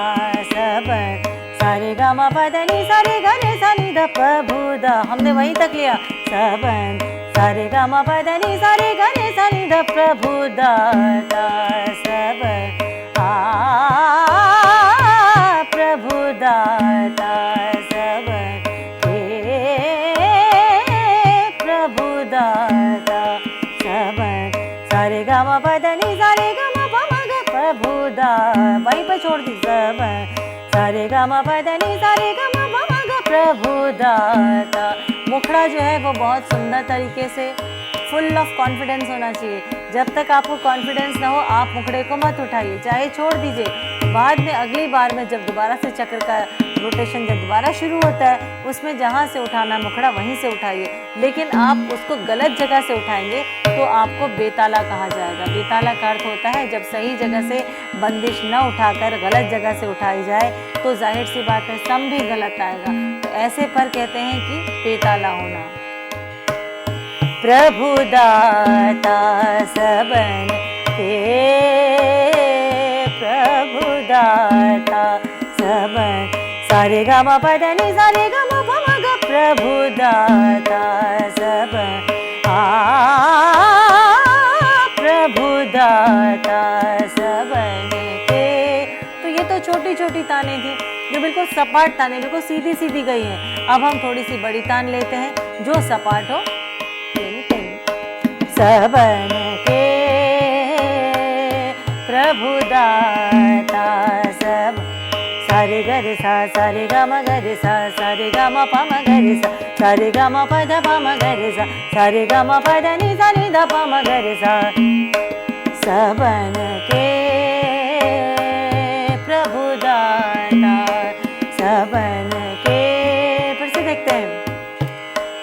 सबन, सारे गा मा पा धा नि सारे गा रे सा नि धा, प्रभु दा, हमने वहीं तक लिया। सबन, सारे गा मा पा धा नि सारे गा रे सा नि धा, प्रभु दाता सबन, प्रभु दाता सबन के, प्रभु दाता सबन, सारे गा मा पा धा नि सारे गा मा पा मा गा, प्रभु दा, वहीं पर छोड़ दी। सबन, सारे गा मा पा धा नि सारे गा मा पा मा गा, प्रभु दाता। मुखड़ा जो है वो बहुत सुंदर तरीके से फुल ऑफ कॉन्फिडेंस होना चाहिए। जब तक आपको कॉन्फिडेंस ना हो आप मुखड़े को मत उठाइए, चाहे छोड़ दीजिए। बाद में अगली बार में जब दोबारा से चक्र का रोटेशन जब दोबारा शुरू होता है उसमें जहाँ से उठाना मुखड़ा वहीं से उठाइए, लेकिन आप उसको गलत जगह से उठाएंगे तो आपको बेताला कहा जाएगा। बेताला का अर्थ होता है जब सही जगह से बंदिश न उठाकर गलत जगह से उठाई जाए तो जाहिर सी बात है सम भी गलत आएगा। तो ऐसे पर कहते हैं कि बेताला होना। प्रभु दाता सबन के, प्रभु दाता सबन, सारे गा मा पा धा नि सारे गा मा पा मा गा, प्रभु दाता सबन, प्रभु दाता सबन के। तो ये तो छोटी छोटी तानें थी जो बिल्कुल सपाट तानें, बिल्कुल सीधी सीधी गई हैं। अब हम थोड़ी सी बड़ी तान लेते हैं जो सपाट हो। सबन के, प्रभु दाता सब, सारे ग रे सा सारे गा मा ग रे सा सारे गा मा पा मा ग रे सा सारे गा मा पा धा पा मा ग रे सा सारे गा मा पा धा नि धा पा मा ग रे सा। सबन के, प्रभु दाता सबन के। फिर से देखते हैं।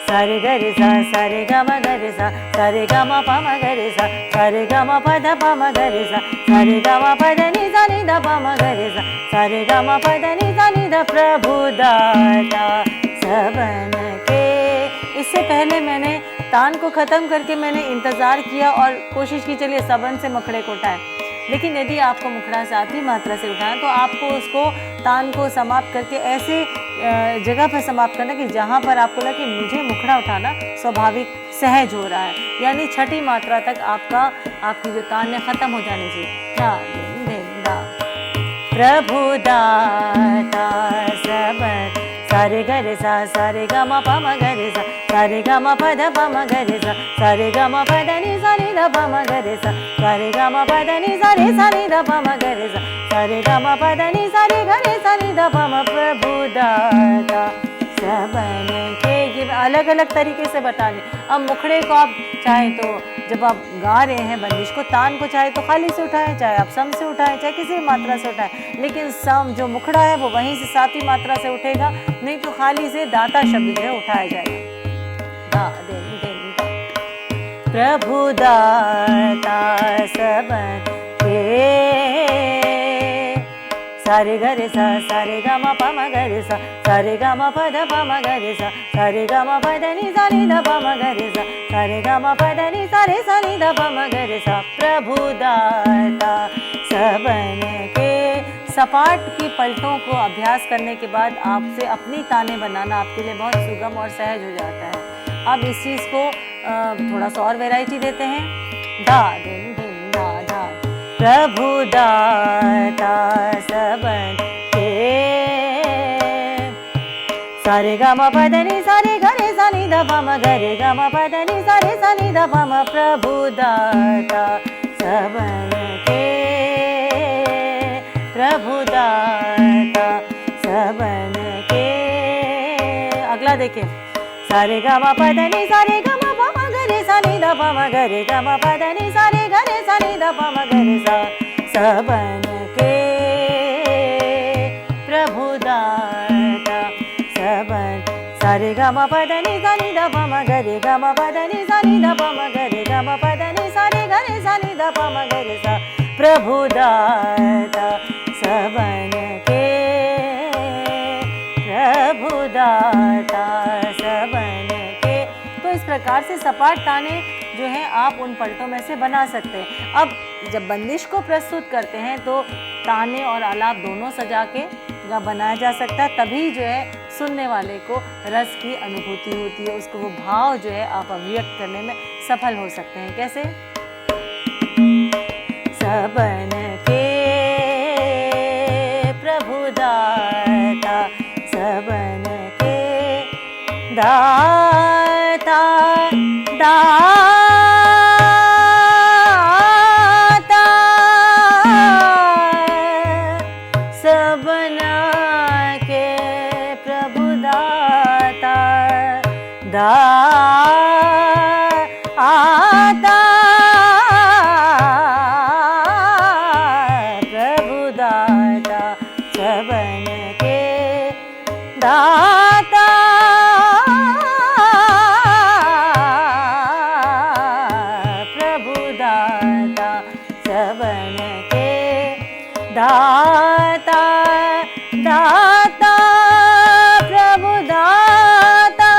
सारे ग रे सा सारे गा मा ग रे सा सारे गा मा पा मा ग रे सा सारे गा मा पा धा पा मा ग रे सा सारे गा मा पा धा नि धा पा मा ग रे सा सारे गा मा पा धा नि धा, प्रभु दाता सबन के। इससे पहले मैंने तान को ख़त्म करके मैंने इंतज़ार किया और कोशिश की चलिए सबन से मुखड़े को उठाएं, लेकिन यदि आपको मुखड़ा सातवीं मात्रा से उठाना तो आपको उसको तान को समाप्त करके ऐसे जगह पर समाप्त करना कि जहाँ पर आपको लगे कि मुझे मुखड़ा उठाना स्वाभाविक सहज हो रहा है, यानी छठी मात्रा तक आपकी जो तान है ख़त्म हो जानी चाहिए। धा दिन दिन धा। प्रभु दाता सबन सारे गरे सा सारे ग म प म गरे सा सारे ग म प ध प म गरे सा सारे ग म प ध नि सा नि ध प म गरे सा सारे ग म प ध नि सा रे सा नि ध प म गरे सा सारे ग म प ध नि सा रे ग रे सा नि ध प म। प्रभु दाता सबन के, ये अलग अलग तरीके से बताने। अब मुखड़े को आप चाहे तो जब आप गा रहे हैं बंदिश को, तान को चाहे तो खाली से उठाएं, चाहे आप सम से उठाएं, चाहे किसी भी मात्रा से उठाएं, लेकिन सम जो मुखड़ा है वो वहीं से सातवीं मात्रा से उठेगा, नहीं तो खाली से दाता शब्द जो है उठाया जाएगा। दा दिन दिन दा। प्रभु दाता सबन के सारे गरे सा सारे ग म प म गरे सा सारे ग म प ध प म गरे सा सारे ग म प ध नि सा नि ध प म गरे सा सारे ग म प ध नि सा रे सा नि ध प म गरे सा। प्रभु दाता सबन के। सपाट की पलटों को अभ्यास करने के बाद आपसे अपनी ताने बनाना आपके लिए बहुत सुगम और सहज हो जाता है। अब इस चीज़ को थोड़ा सा और वैरायटी देते हैं। धा दिन दिन धा धा। प्रभु दाता सबन के सारे ग म प ध नि सा रे ग रे सा नि ध प म ग रे ग म प ध नि सा रे सा नि ध प म। प्रभु दाता सबन के। प्रभु दाता सबन के। अगला देखिए। सारे ग म प ध नि सा रे ग म प म ग रे सा नि ध प म ग रे ग म प ध नि सा रे ग रे सा नि ध प म ग रे सा। सबन के। प्रभु दाता सबन सारे ग म प ध नि सा नि ध प म ग रे ग म प ध नि सा नि ध प म ग रे ग म प ध नि सा रे ग रे सा नि ध प म ग रे सा। प्रभु दाता सबन के। प्रभु दाता सबन के। तो इस प्रकार से सपाट ताने जो है आप उन पलटों में से बना सकते हैं। अब जब बंदिश को प्रस्तुत करते हैं तो ताने और आलाप दोनों सजा के बनाया जा सकता है, तभी जो है सुनने वाले को रस की अनुभूति होती है, उसको वो भाव जो है आप अभिव्यक्त करने में सफल हो सकते हैं। कैसे? सबन के। प्रभु दाता सबन के। दाता दाता सबना के। प्रभु दाता दाता प्रभु दाता सबन के। दाता प्रभु दाता सबन के। दाता दाता प्रभु दाता।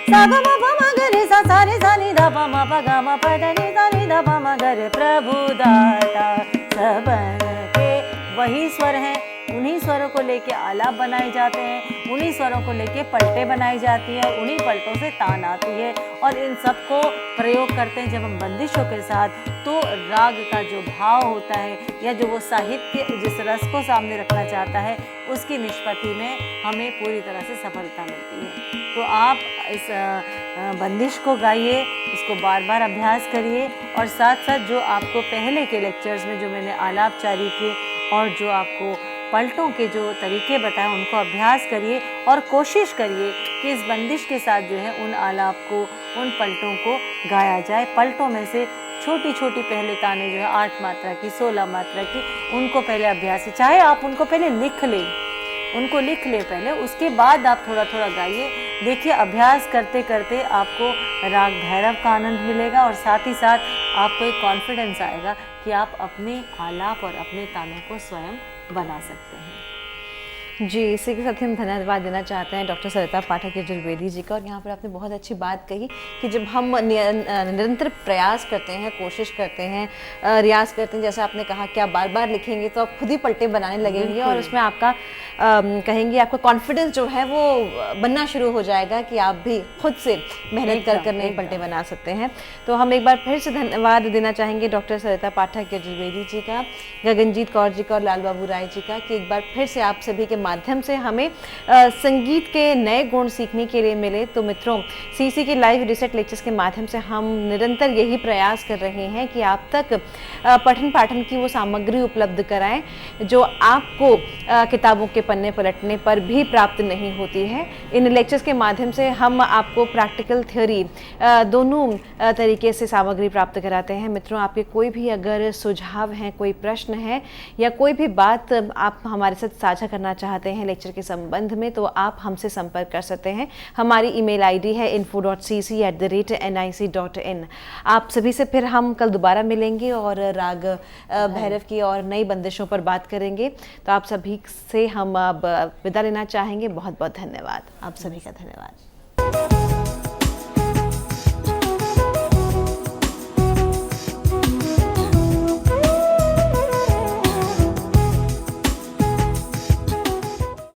सा ग म प म ग रे सा सा रे सा नि ध प म प ग म प ध नि सा नि ध प म ग रे। प्रभु दाता सबन के। वही स्वर हैं, उन्हीं स्वरों को लेके आलाप बनाए जाते हैं, उन्हीं स्वरों को लेके पलटे बनाई जाती है और उन्हीं पलटों से तान आती है। और इन सब को प्रयोग करते हैं जब हम बंदिशों के साथ, तो राग का जो भाव होता है या जो वो साहित्य जिस रस को सामने रखना चाहता है, उसकी निष्पत्ति में हमें पूरी तरह से सफलता मिलती है। तो आप इस बंदिश को गाइए, इसको बार बार अभ्यास करिए और साथ साथ जो आपको पहले के लेक्चर्स में जो मैंने आलाप जारी किए और जो आपको पलटों के जो तरीके बताए उनको अभ्यास करिए और कोशिश करिए कि इस बंदिश के साथ जो है उन आलाप को, उन पलटों को गाया जाए। पलटों में से छोटी छोटी पहले ताने जो है 8 मात्रा की, 16 मात्रा की, उनको पहले अभ्यास, चाहे आप उनको पहले लिख लें, उनको लिख लें पहले, उसके बाद आप थोड़ा थोड़ा गाइए। देखिए अभ्यास करते करते आपको राग भैरव का आनंद मिलेगा और साथ ही साथ आपको एक कॉन्फिडेंस आएगा कि आप अपने आलाप और अपने तानों को स्वयं बना सकते हैं। जी, इसी के साथ ही हम धन्यवाद देना चाहते हैं डॉक्टर सरिता पाठक यजुर्वेदी जी का। और यहाँ पर आपने बहुत अच्छी बात कही कि जब हम निरंतर प्रयास करते हैं, कोशिश करते हैं, रियाज करते हैं, जैसे आपने कहा कि आप बार बार लिखेंगे तो आप खुद ही पलटे बनाने लगेंगे और उसमें आपका कहेंगे आपका कॉन्फिडेंस जो है वो बनना शुरू हो जाएगा कि आप भी खुद से मेहनत कर नए पलटे बना सकते हैं। तो हम एक बार फिर से धन्यवाद देना चाहेंगे डॉक्टर सरिता पाठक यजुर्वेदी जी का, गगनजीत कौर जी का और लाल बाबू राय जी का, कि एक बार फिर से आप सभी के माध्यम से हमें संगीत के नए गुण सीखने के लिए मिले। तो मित्रों, सीसी के लाइव रिसेट लेक्चर्स के माध्यम से हम निरंतर यही प्रयास कर रहे हैं कि आप तक पठन पाठन की वो सामग्री उपलब्ध कराएं जो आपको किताबों के पन्ने पलटने पर भी प्राप्त नहीं होती है। इन लेक्चर्स के माध्यम से हम आपको प्रैक्टिकल थ्योरी दोनों तरीके से सामग्री प्राप्त कराते हैं। मित्रों, आपके कोई भी अगर सुझाव हैं, कोई प्रश्न है या कोई भी बात आप हमारे साथ साझा करना चाहते हैं लेक्चर के संबंध में, तो आप हमसे संपर्क कर सकते हैं। हमारी ईमेल आईडी है info.cc@nic.in। आप सभी से फिर हम कल दोबारा मिलेंगे और राग भैरव की और नई बंदिशों पर बात करेंगे। तो आप सभी से हम अब विदा लेना चाहेंगे। बहुत बहुत धन्यवाद, आप सभी का धन्यवाद।